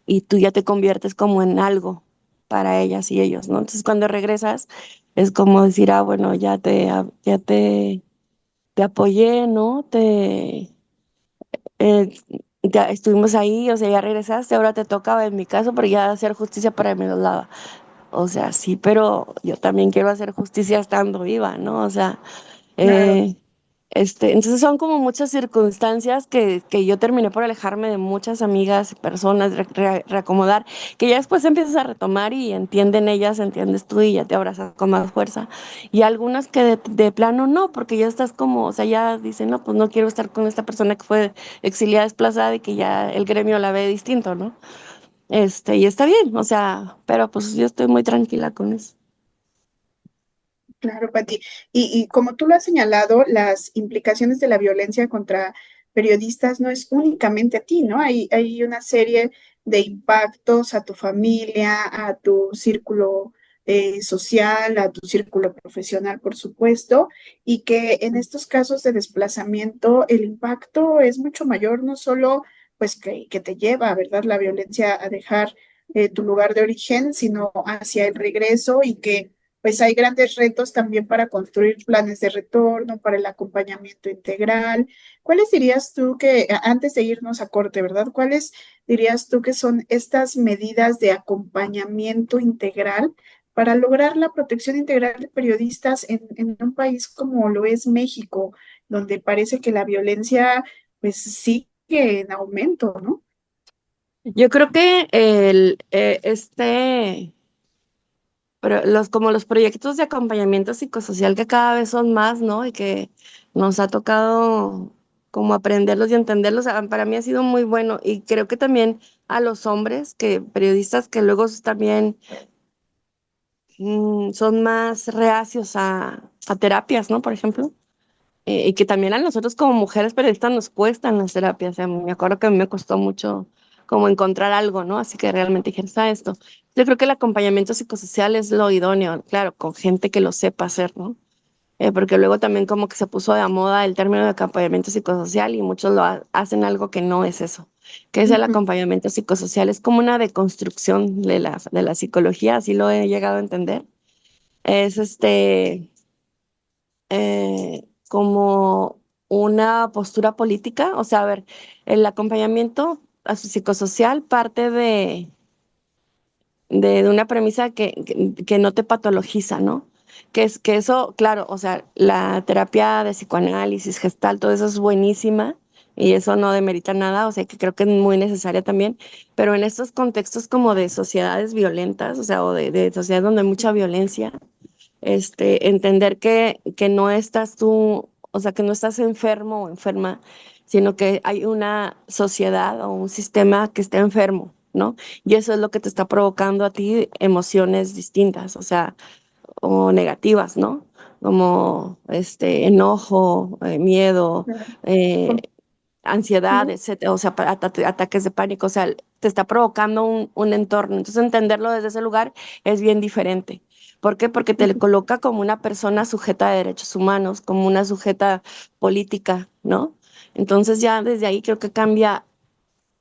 y tú ya te conviertes como en algo para ellas y ellos, ¿no? Entonces cuando regresas es como decir, ah, bueno, ya te te apoyé, ¿no? Eh, ya estuvimos ahí, o sea, ya regresaste, ahora te toca, en mi caso, pero ya hacer justicia para mi lado. O sea, sí, pero yo también quiero hacer justicia estando viva, ¿no? O sea, Claro. eh, entonces son como muchas circunstancias que yo terminé por alejarme de muchas amigas y personas, reacomodar, que ya después empiezas a retomar y entienden ellas, entiendes tú y ya te abrazas con más fuerza. Y algunas que de plano no, porque ya estás como, o sea, ya dicen, no, pues no quiero estar con esta persona que fue exiliada, desplazada y que ya el gremio la ve distinto, ¿no? Y está bien, o sea, pero pues yo estoy muy tranquila con eso. Claro, Pati. Y como tú lo has señalado, las implicaciones de la violencia contra periodistas no es únicamente a ti, ¿no? Hay una serie de impactos a tu familia, a tu círculo social, a tu círculo profesional, por supuesto, y que en estos casos de desplazamiento el impacto es mucho mayor, no solo pues que te lleva, ¿verdad? La violencia a dejar tu lugar de origen, sino hacia el regreso y que pues hay grandes retos también para construir planes de retorno, para el acompañamiento integral. ¿Cuáles dirías tú que, antes de irnos a corte, ¿verdad? ¿Cuáles dirías tú que son estas medidas de acompañamiento integral para lograr la protección integral de periodistas en un país como lo es México, donde parece que la violencia pues sigue en aumento, ¿no? Yo creo que pero como los proyectos de acompañamiento psicosocial que cada vez son más, ¿no? Y que nos ha tocado como aprenderlos y entenderlos, para mí ha sido muy bueno. Y creo que también a los hombres, que periodistas que luego también son más reacios a terapias, ¿no? Por ejemplo. Y que también a nosotros como mujeres periodistas nos cuestan las terapias. O sea, me acuerdo que a mí me costó mucho como encontrar algo, ¿no? Así que realmente dije, ¿sabes esto? Yo creo que el acompañamiento psicosocial es lo idóneo, claro, con gente que lo sepa hacer, ¿no? Porque luego también como que se puso de moda el término de acompañamiento psicosocial y muchos hacen algo que no es eso. ¿Qué es el Ujú. acompañamiento psicosocial? Es como una deconstrucción de la psicología, así lo he llegado a entender. Es como una postura política, o sea, a ver, el acompañamiento a su psicosocial parte de una premisa que no te patologiza, ¿no? Que eso, claro, o sea, la terapia de psicoanálisis, gestal, todo eso es buenísima y eso no demerita nada, o sea, que creo que es muy necesaria también, pero en estos contextos como de sociedades violentas, o sea, o de sociedades donde hay mucha violencia, entender que no estás tú, o sea, que no estás enfermo o enferma, sino que hay una sociedad o un sistema que está enfermo, ¿no? Y eso es lo que te está provocando a ti emociones distintas, o sea, o negativas, ¿no? Como enojo, miedo, Claro. eh, ansiedad, Sí. etcétera, o sea, ataques de pánico, o sea, te está provocando un entorno. Entonces, entenderlo desde ese lugar es bien diferente. ¿Por qué? Porque te le coloca como una persona sujeta de derechos humanos, como una sujeta política, ¿no? Entonces ya desde ahí creo que cambia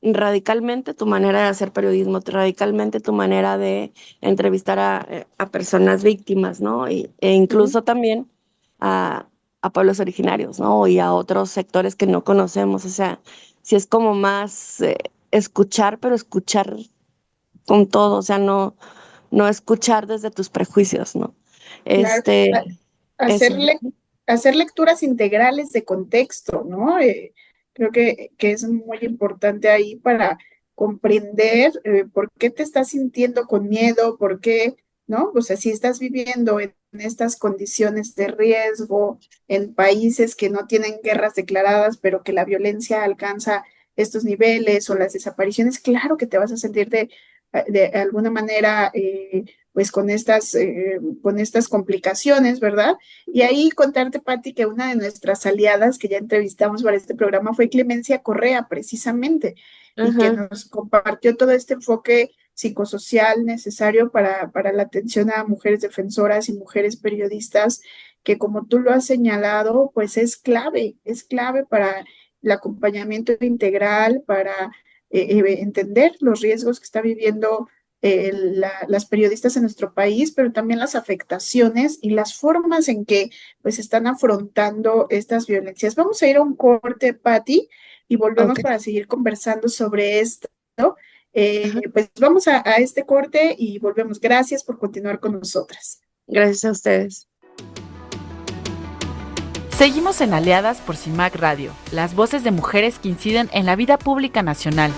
radicalmente tu manera de hacer periodismo, radicalmente tu manera de entrevistar a personas víctimas, ¿no? E Ujú. incluso también a, a pueblos originarios, ¿no? Y a otros sectores que no conocemos. O sea, si es como más escuchar, pero escuchar con todo, o sea, no escuchar desde tus prejuicios, ¿no? Claro. Este, Hacer, eso. hacer lecturas integrales de contexto, ¿no? Creo que es muy importante ahí para comprender por qué te estás sintiendo con miedo, por qué, ¿no? O sea, si estás viviendo en estas condiciones de riesgo, en países que no tienen guerras declaradas, pero que la violencia alcanza estos niveles o las desapariciones, claro que te vas a sentir de alguna manera, pues con estas complicaciones, ¿verdad? Y ahí contarte, Patti, que una de nuestras aliadas que ya entrevistamos para este programa fue Clemencia Correa, precisamente, y que Ajá. nos compartió todo este enfoque psicosocial necesario para la atención a mujeres defensoras y mujeres periodistas, que como tú lo has señalado, pues es clave para el acompañamiento integral, para entender los riesgos que está viviendo las periodistas en nuestro país, pero también las afectaciones y las formas en que pues están afrontando estas violencias. Vamos a ir a un corte, Patti, y volvemos Ok. para seguir conversando sobre esto. Ajá. Pues vamos a este corte y volvemos. Gracias por continuar con nosotras. Gracias a ustedes. Seguimos en Aliadas por CIMAC Radio, las voces de mujeres que inciden en la vida pública nacional.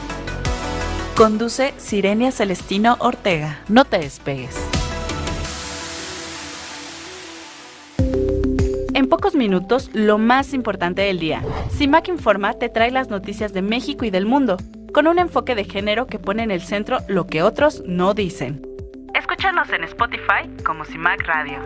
Conduce Sirenia Celestino Ortega. No te despegues. En pocos minutos, lo más importante del día. CIMAC Informa te trae las noticias de México y del mundo, con un enfoque de género que pone en el centro lo que otros no dicen. Escúchanos en Spotify como CIMAC Radio.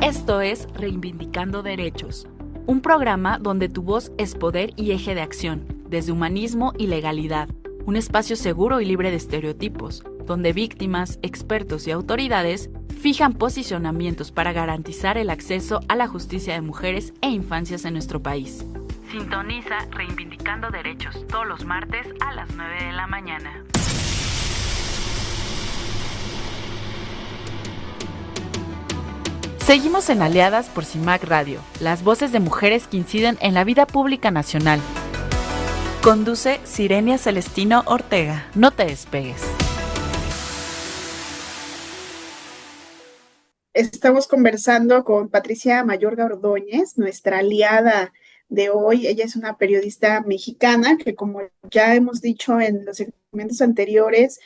Esto es Reivindicando Derechos, un programa donde tu voz es poder y eje de acción, desde humanismo y legalidad, un espacio seguro y libre de estereotipos, donde víctimas, expertos y autoridades fijan posicionamientos para garantizar el acceso a la justicia de mujeres e infancias en nuestro país. Sintoniza Reivindicando Derechos todos los martes a las 9 de la mañana. Seguimos en Aliadas por CIMAC Radio, las voces de mujeres que inciden en la vida pública nacional. Conduce Sirenia Celestino Ortega. No te despegues. Estamos conversando con Patricia Mayorga Ordóñez, nuestra aliada de hoy. Ella es una periodista mexicana que, como ya hemos dicho en los segmentos anteriores,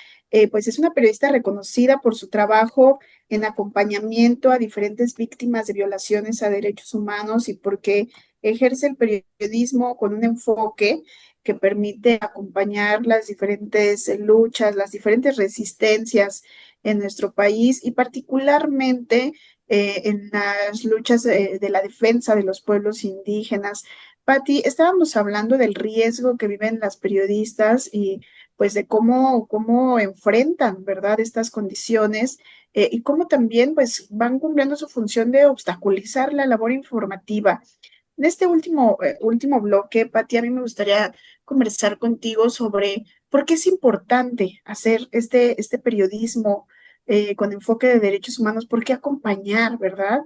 pues es una periodista reconocida por su trabajo en acompañamiento a diferentes víctimas de violaciones a derechos humanos y porque ejerce el periodismo con un enfoque que permite acompañar las diferentes luchas, las diferentes resistencias en nuestro país y particularmente en las luchas de la defensa de los pueblos indígenas. Patti, estábamos hablando del riesgo que viven las periodistas y pues de cómo enfrentan, ¿verdad?, estas condiciones y cómo también pues van cumpliendo su función de obstaculizar la labor informativa. En este último bloque, Patti, a mí me gustaría conversar contigo sobre por qué es importante hacer este periodismo con enfoque de derechos humanos, por qué acompañar, ¿verdad?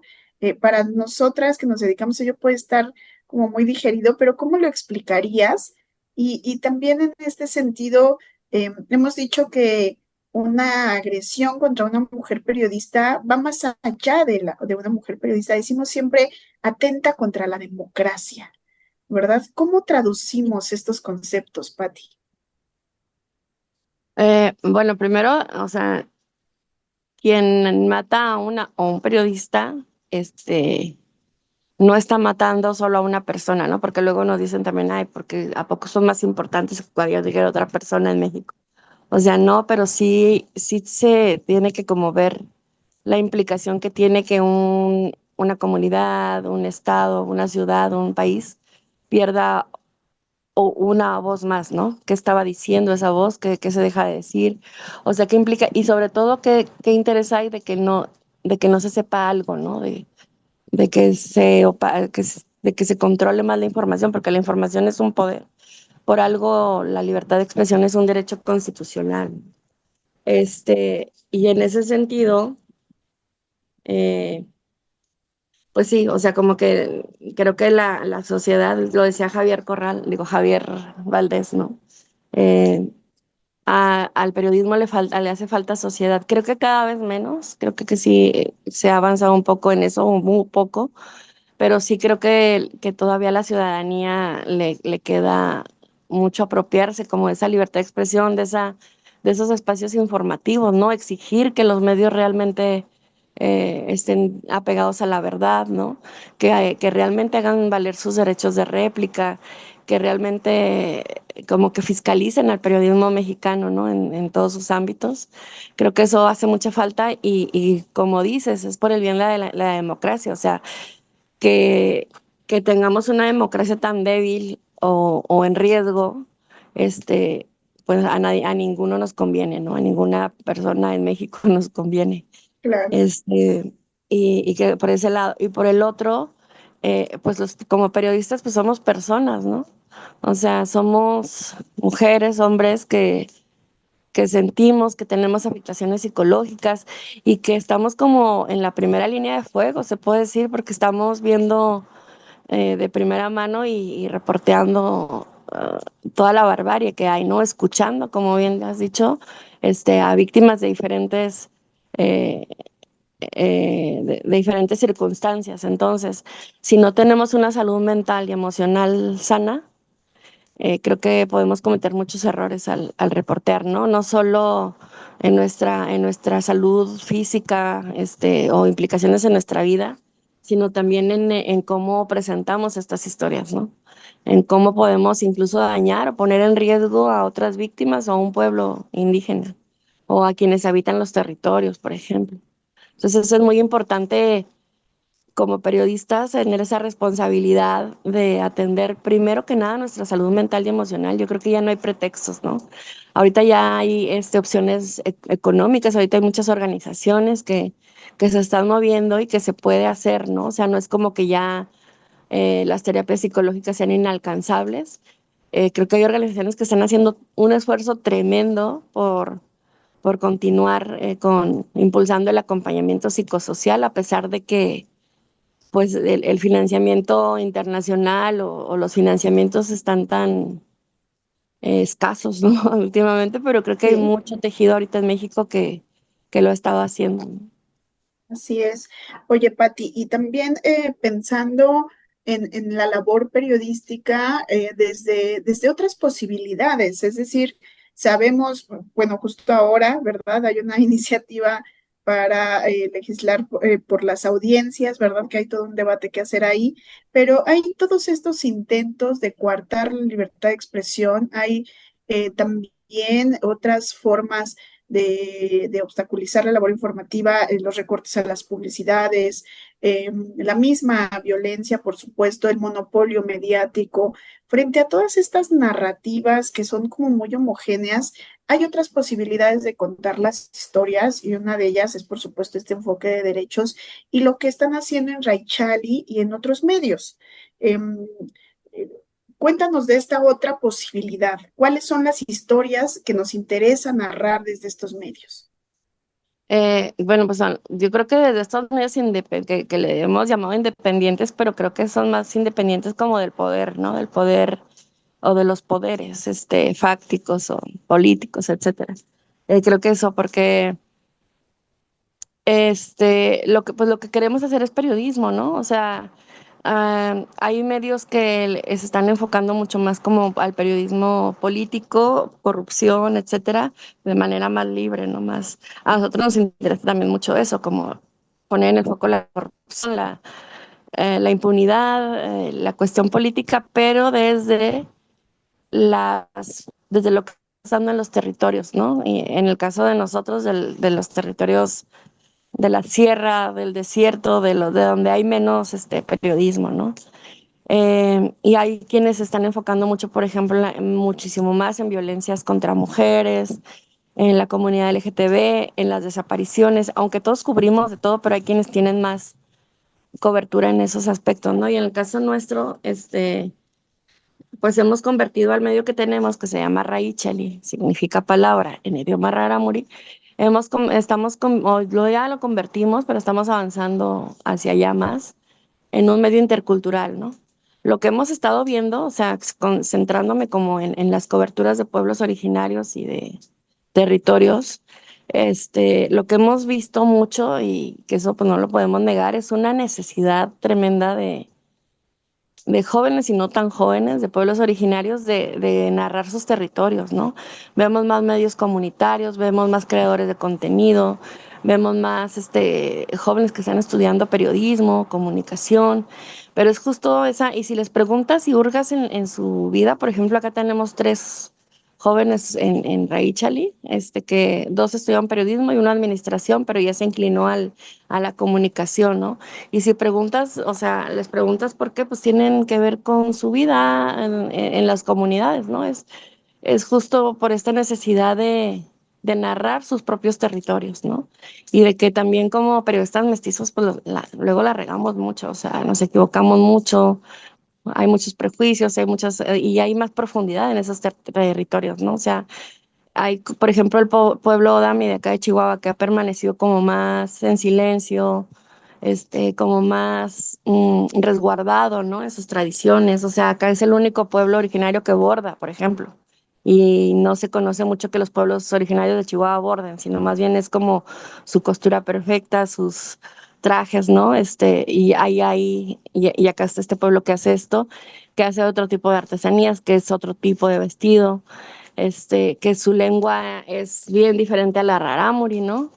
Para nosotras que nos dedicamos a ello puede estar como muy digerido, pero ¿cómo lo explicarías? Y también en este sentido, hemos dicho que una agresión contra una mujer periodista va más allá de una mujer periodista. Decimos siempre atenta contra la democracia, ¿verdad? ¿Cómo traducimos estos conceptos, Patti? Bueno, primero, o sea, quien mata a un periodista, no está matando solo a una persona, ¿no? Porque luego nos dicen también, ay, porque ¿a poco son más importantes que cualquier otra persona en México? O sea, no, pero sí se tiene que como ver la implicación que tiene que una comunidad, un estado, una ciudad, un país pierda una voz más, ¿no? ¿Qué estaba diciendo esa voz? ¿Qué se deja de decir? O sea, ¿qué implica? Y sobre todo, ¿qué interés hay de que no se sepa algo, ¿no? De que de que se controle más la información, porque la información es un poder. Por algo, la libertad de expresión es un derecho constitucional. Y en ese sentido, eh, pues sí, o sea, como que creo que la sociedad, lo decía Javier Corral, digo Javier Valdés, ¿no? Eh, Al periodismo le hace falta sociedad. Creo que cada vez menos, creo que sí se ha avanzado un poco en eso, muy poco, pero sí creo que todavía a la ciudadanía le queda mucho apropiarse como de esa libertad de expresión, de esos espacios informativos, ¿no? Exigir que los medios realmente estén apegados a la verdad, ¿no? Que realmente hagan valer sus derechos de réplica, que realmente como que fiscalicen al periodismo mexicano, ¿no? En todos sus ámbitos. Creo que eso hace mucha falta y como dices, es por el bien de la democracia, o sea, que, que tengamos una democracia tan débil o en riesgo, pues a ninguno nos conviene, ¿no? A ninguna persona en México nos conviene. Claro. Y que por ese lado, y por el otro, pues como periodistas, pues somos personas, ¿no? O sea, somos mujeres, hombres que sentimos, que tenemos afectaciones psicológicas y que estamos como en la primera línea de fuego, se puede decir, porque estamos viendo de primera mano y reporteando toda la barbarie que hay, ¿no? Escuchando, como bien has dicho, a víctimas de diferentes, eh, de diferentes circunstancias. Entonces, si no tenemos una salud mental y emocional sana, creo que podemos cometer muchos errores al reportear, ¿no? No solo en nuestra salud física, o implicaciones en nuestra vida, sino también en cómo presentamos estas historias, ¿no? En cómo podemos incluso dañar o poner en riesgo a otras víctimas o a un pueblo indígena o a quienes habitan los territorios, por ejemplo. Entonces, eso es muy importante como periodistas tener esa responsabilidad de atender primero que nada nuestra salud mental y emocional. Yo creo que ya no hay pretextos, ¿no? Ahorita ya hay opciones económicas, ahorita hay muchas organizaciones que se están moviendo y que se puede hacer, ¿no? O sea, no es como que ya las terapias psicológicas sean inalcanzables. Creo que hay organizaciones que están haciendo un esfuerzo tremendo por continuar impulsando el acompañamiento psicosocial, a pesar de que pues el financiamiento internacional o los financiamientos están tan escasos, ¿no? Últimamente, pero creo que hay Sí, mucho tejido ahorita en México que lo ha estado haciendo, ¿no? así es. Oye, Pati, y también pensando en la labor periodística desde otras posibilidades, es decir, sabemos, bueno, justo ahora, ¿verdad? Hay una iniciativa para legislar por las audiencias, ¿verdad? Que hay todo un debate que hacer ahí, pero hay todos estos intentos de coartar la libertad de expresión, hay también otras formas de obstaculizar la labor informativa, los recortes a las publicidades, la misma violencia, por supuesto, el monopolio mediático. Frente a todas estas narrativas que son como muy homogéneas, hay otras posibilidades de contar las historias y una de ellas es, por supuesto, este enfoque de derechos y lo que están haciendo en Raichali y en otros medios. Em, eh, Cuéntanos de esta otra posibilidad. ¿Cuáles son las historias que nos interesa narrar desde estos medios? Bueno, pues yo creo que desde estos medios que le hemos llamado independientes, pero creo que son más independientes como del poder, ¿no? Del poder o de los poderes, fácticos o políticos, etcétera. Creo que eso, porque pues lo que queremos hacer es periodismo, ¿no? O sea, hay medios que se están enfocando mucho más como al periodismo político, corrupción, etcétera, de manera más libre, ¿no? Más, a nosotros nos interesa también mucho eso, como poner en el foco la corrupción, la impunidad, la cuestión política, pero desde lo que está pasando en los territorios, ¿no? Y en el caso de nosotros, de los territorios de la sierra, del desierto, de donde hay menos periodismo, ¿no? Y hay quienes se están enfocando mucho, por ejemplo, muchísimo más en violencias contra mujeres, en la comunidad LGTB, en las desapariciones, aunque todos cubrimos de todo, pero hay quienes tienen más cobertura en esos aspectos, ¿no? Y en el caso nuestro, pues hemos convertido al medio que tenemos, que se llama Raichali, significa palabra en idioma rarámuri. Ya lo convertimos, pero estamos avanzando hacia allá más en un medio intercultural, ¿no? Lo que hemos estado viendo, o sea, concentrándome como en las coberturas de pueblos originarios y de territorios, lo que hemos visto mucho y que eso pues no lo podemos negar, es una necesidad tremenda de jóvenes y no tan jóvenes, de pueblos originarios, de narrar sus territorios, ¿no? Vemos más medios comunitarios, vemos más creadores de contenido, vemos más jóvenes que están estudiando periodismo, comunicación, pero es justo esa, y si les preguntas y hurgas en su vida, por ejemplo, acá tenemos tres jóvenes en Raichali, que dos estudiaron periodismo y una administración, pero ya se inclinó a la comunicación, ¿no? Y si preguntas, o sea, les preguntas por qué, pues tienen que ver con su vida en las comunidades, ¿no? Es justo por esta necesidad de narrar sus propios territorios, ¿no? Y de que también como periodistas mestizos, pues luego la regamos mucho, o sea, nos equivocamos mucho, hay muchos prejuicios, y hay más profundidad en esos territorios, ¿no? O sea, hay, por ejemplo, el pueblo Odami de acá de Chihuahua que ha permanecido como más en silencio, como más resguardado, ¿no? En sus tradiciones. O sea, acá es el único pueblo originario que borda, por ejemplo. Y no se conoce mucho que los pueblos originarios de Chihuahua borden, sino más bien es como su costura perfecta, sus trajes, ¿no? Y acá está este pueblo que hace otro tipo de artesanías, que es otro tipo de vestido, que su lengua es bien diferente a la rarámuri, ¿no?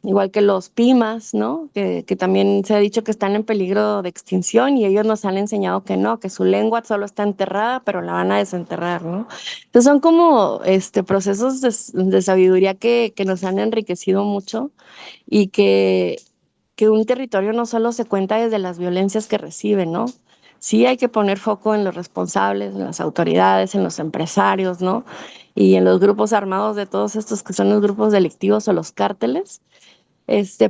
Igual que los pimas, ¿no? Que también se ha dicho que están en peligro de extinción y ellos nos han enseñado que no, que su lengua solo está enterrada, pero la van a desenterrar, ¿no? Entonces son como procesos de sabiduría que nos han enriquecido mucho y que un territorio no solo se cuenta desde las violencias que recibe, ¿no? Sí hay que poner foco en los responsables, en las autoridades, en los empresarios, ¿no? Y en los grupos armados de todos estos que son los grupos delictivos o los cárteles.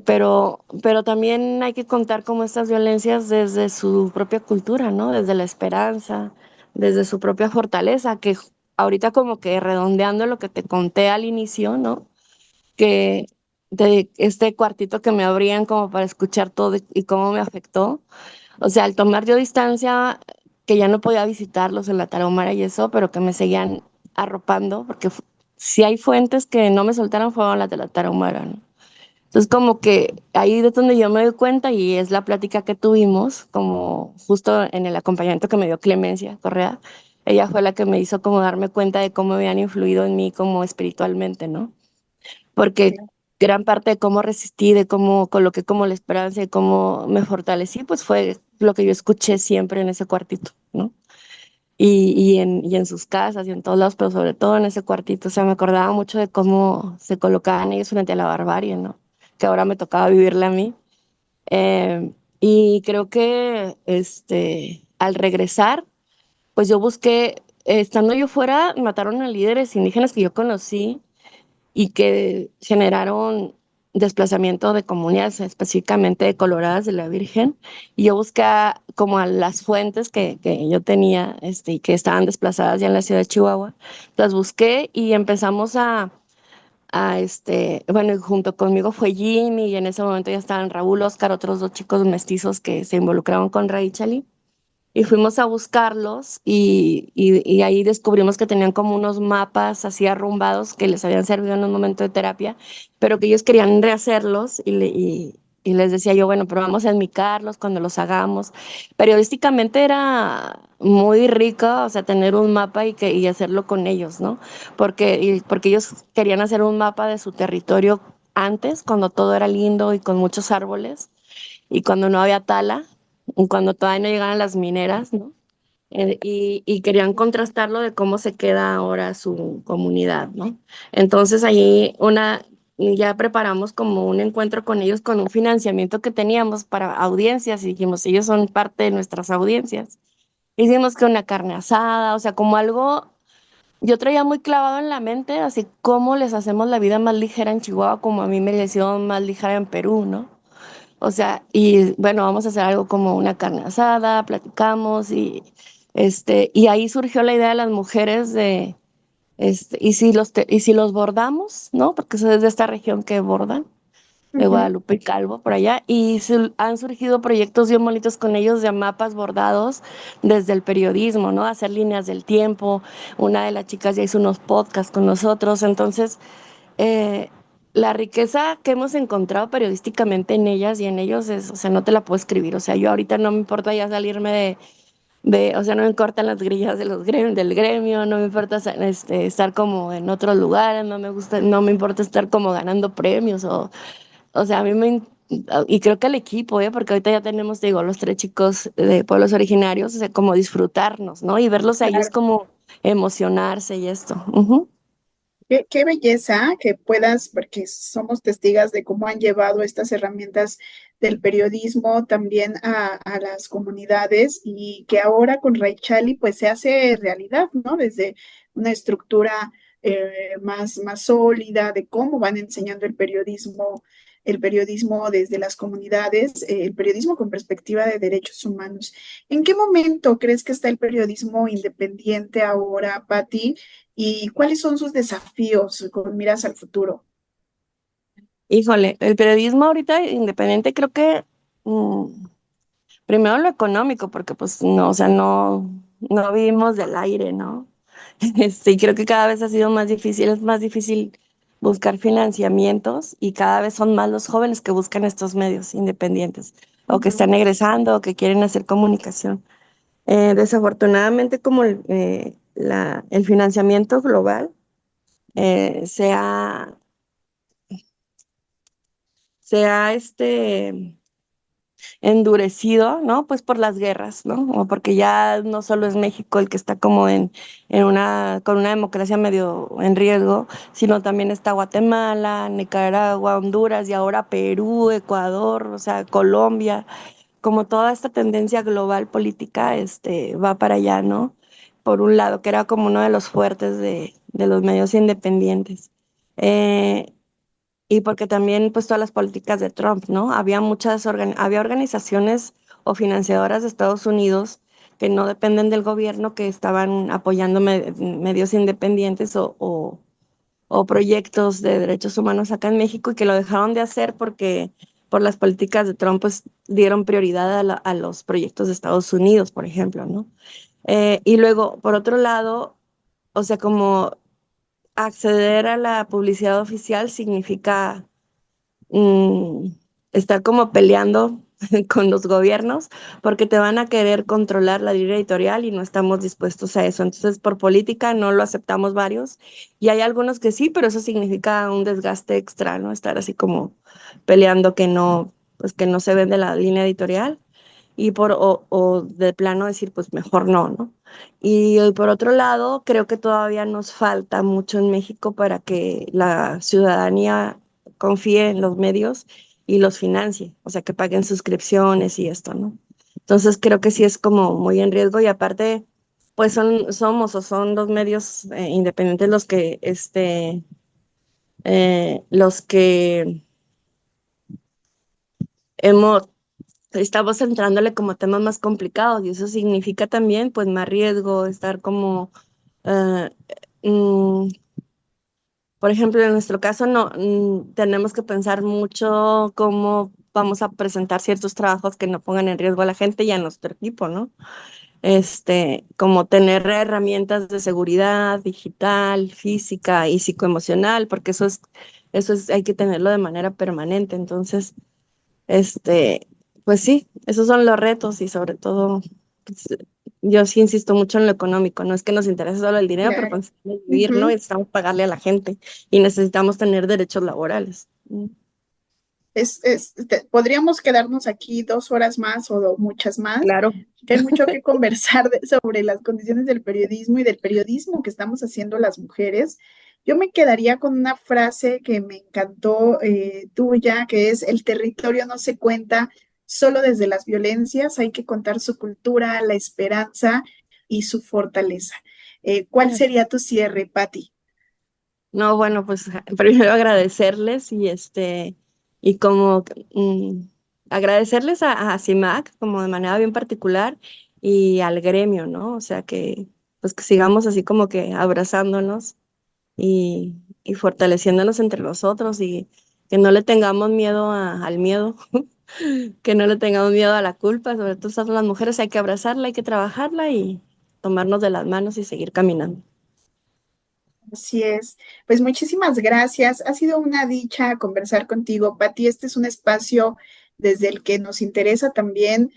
Pero también hay que contar como estas violencias desde su propia cultura, ¿no? Desde la esperanza, desde su propia fortaleza, que ahorita como que redondeando lo que te conté al inicio, ¿no? Que de este cuartito que me abrían como para escuchar todo y cómo me afectó. O sea, al tomar yo distancia, que ya no podía visitarlos en la Tarahumara y eso, pero que me seguían arropando, porque si hay fuentes que no me soltaron fueron las de la Tarahumara, ¿no? Entonces, como que ahí es donde yo me doy cuenta y es la plática que tuvimos, como justo en el acompañamiento que me dio Clemencia Correa. Ella fue la que me hizo como darme cuenta de cómo habían influido en mí como espiritualmente, ¿no? Porque gran parte de cómo resistí, de cómo coloqué como la esperanza y cómo me fortalecí, pues fue lo que yo escuché siempre en ese cuartito, ¿no? Y en sus casas y en todos lados, pero sobre todo en ese cuartito, o sea, me acordaba mucho de cómo se colocaban ellos frente a la barbarie, ¿no? Que ahora me tocaba vivirla a mí. Y creo que al regresar, pues yo busqué, estando yo fuera, mataron a líderes indígenas que yo conocí y que generaron desplazamiento de comunidades, específicamente de Coloradas de la Virgen. Y yo busqué como a las fuentes que yo tenía y que estaban desplazadas ya en la ciudad de Chihuahua. Las busqué y empezamos bueno, y junto conmigo fue Jimmy y en ese momento ya estaban Raúl, Oscar, otros dos chicos mestizos que se involucraron con Rachel y fuimos a buscarlos y ahí descubrimos que tenían como unos mapas así arrumbados que les habían servido en un momento de terapia, pero que ellos querían rehacerlos y les decía yo, bueno, pero vamos a enmicarlos cuando los hagamos. Periodísticamente era muy rico, o sea, tener un mapa y hacerlo con ellos, ¿no? Porque ellos querían hacer un mapa de su territorio antes, cuando todo era lindo y con muchos árboles y cuando no había tala, y cuando todavía no llegaban las mineras, ¿no? Y querían contrastarlo de cómo se queda ahora su comunidad, ¿no? Entonces ahí ya preparamos como un encuentro con ellos con un financiamiento que teníamos para audiencias y dijimos, ellos son parte de nuestras audiencias. Hicimos que una carne asada, o sea, como algo, yo traía muy clavado en la mente, así como les hacemos la vida más ligera en Chihuahua, como a mí me la hicieron más ligera en Perú, ¿no? O sea, y bueno, vamos a hacer algo como una carne asada, platicamos y ahí surgió la idea de las mujeres y si los bordamos, ¿no? Porque eso es de esta región que bordan, de Ujú. Guadalupe y Calvo, por allá, y han surgido proyectos bien bonitos con ellos de mapas bordados desde el periodismo, ¿no? Hacer líneas del tiempo, una de las chicas ya hizo unos podcasts con nosotros, entonces eh, la riqueza que hemos encontrado periodísticamente en ellas y en ellos es, o sea, no te la puedo escribir. O sea, yo ahorita no me importa ya salirme o sea, no me importan las grillas de del gremio, no me importa estar como en otros lugares, no me gusta, no me importa estar como ganando premios o sea, a mí y creo que el equipo, porque ahorita ya tenemos, digo, los tres chicos de pueblos originarios, o sea, como disfrutarnos, ¿no? Y verlos a ellos Claro. como emocionarse y esto. Ujú. Qué belleza que puedas, porque somos testigas de cómo han llevado estas herramientas del periodismo también a las comunidades y que ahora con Raichali pues se hace realidad, ¿no? Desde una estructura más sólida de cómo van enseñando el periodismo el periodismo desde las comunidades, el periodismo con perspectiva de derechos humanos. ¿En qué momento crees que está el periodismo independiente ahora, Patti? ¿Y cuáles son sus desafíos con miras al futuro? Híjole, el periodismo ahorita independiente creo que mm, primero lo económico, porque pues no, o sea, no vivimos del aire, ¿no? Y creo que cada vez ha sido más difícil, es más difícil buscar financiamientos y cada vez son más los jóvenes que buscan estos medios independientes o que Ujú. están egresando o que quieren hacer comunicación. Desafortunadamente, como el financiamiento global se ha endurecido, ¿no? Pues por las guerras, ¿no? O porque ya no solo es México el que está como con una democracia medio en riesgo, sino también está Guatemala, Nicaragua, Honduras y ahora Perú, Ecuador, o sea, Colombia, como toda esta tendencia global política, va para allá, ¿no? Por un lado, que era como uno de los fuertes de los medios independientes. Eh, y porque también, pues, todas las políticas de Trump, ¿no? Había organizaciones o financiadoras de Estados Unidos que no dependen del gobierno, que estaban apoyando medios independientes o proyectos de derechos humanos acá en México y que lo dejaron de hacer porque por las políticas de Trump, pues, dieron prioridad a los proyectos de Estados Unidos, por ejemplo, ¿no? Y luego, por otro lado, o sea, como acceder a la publicidad oficial significa mm, estar como peleando con los gobiernos porque te van a querer controlar la línea editorial y no estamos dispuestos a eso. Entonces, por política no lo aceptamos varios y hay algunos que sí, pero eso significa un desgaste extra, ¿no? Estar así como peleando pues que no se vende la línea editorial o de plano decir, pues mejor no, ¿no? Y por otro lado, creo que todavía nos falta mucho en México para que la ciudadanía confíe en los medios y los financie, o sea, que paguen suscripciones y esto, ¿no? Entonces creo que sí es como muy en riesgo y aparte, pues son los medios independientes los que hemos estamos entrándole como temas más complicados y eso significa también pues más riesgo, estar como, eh, mm, por ejemplo, en nuestro caso no tenemos que pensar mucho cómo vamos a presentar ciertos trabajos que no pongan en riesgo a la gente y a nuestro equipo, ¿no? Como tener herramientas de seguridad digital, física y psicoemocional, porque hay que tenerlo de manera permanente. Entonces, este, pues sí, esos son los retos y sobre todo, pues, yo sí insisto mucho en lo económico, no es que nos interese solo el dinero, pero Claro. pues vivir, ¿no? Necesitamos pagarle a la gente y necesitamos tener derechos laborales. Podríamos quedarnos aquí 2 horas más o muchas más, Claro. que hay mucho que conversar sobre las condiciones del periodismo y del periodismo que estamos haciendo las mujeres. Yo me quedaría con una frase que me encantó tuya, que es: el territorio no se cuenta solo desde las violencias, hay que contar su cultura, la esperanza y su fortaleza. ¿Cuál sería tu cierre, Patti? No, bueno, pues primero agradecerles y como agradecerles a CIMAC como de manera bien particular y al gremio, ¿no? O sea pues que sigamos así como que abrazándonos y fortaleciéndonos entre nosotros y que no le tengamos miedo al miedo, que no le tengamos miedo a la culpa, sobre todo son las mujeres, hay que abrazarla, hay que trabajarla y tomarnos de las manos y seguir caminando. Así es. Pues muchísimas gracias. Ha sido una dicha conversar contigo, Pati. Este es un espacio desde el que nos interesa también,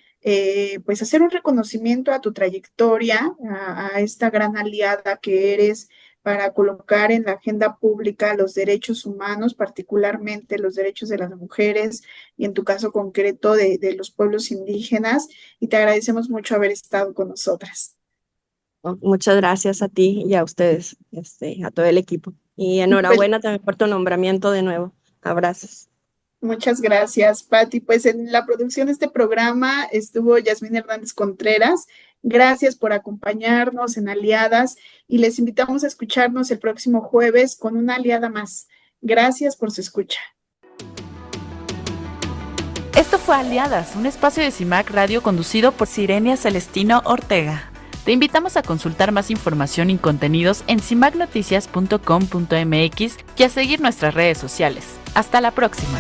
pues, hacer un reconocimiento a tu trayectoria, a esta gran aliada que eres para colocar en la agenda pública los derechos humanos, particularmente los derechos de las mujeres y en tu caso concreto de los pueblos indígenas. Y te agradecemos mucho haber estado con nosotras. Muchas gracias a ti y a ustedes, a todo el equipo. Y Pues enhorabuena también por tu nombramiento de nuevo. Abrazos. muchas gracias, Patti. Pues en la producción de este programa estuvo Yasmín Hernández Contreras. Gracias por acompañarnos en Aliadas y les invitamos a escucharnos el próximo jueves con una aliada más. Gracias por su escucha. Esto fue Aliadas, un espacio de CIMAC Radio conducido por Sirenia Celestino Ortega. Te invitamos a consultar más información y contenidos en cimacnoticias.com.mx y a seguir nuestras redes sociales. Hasta la próxima.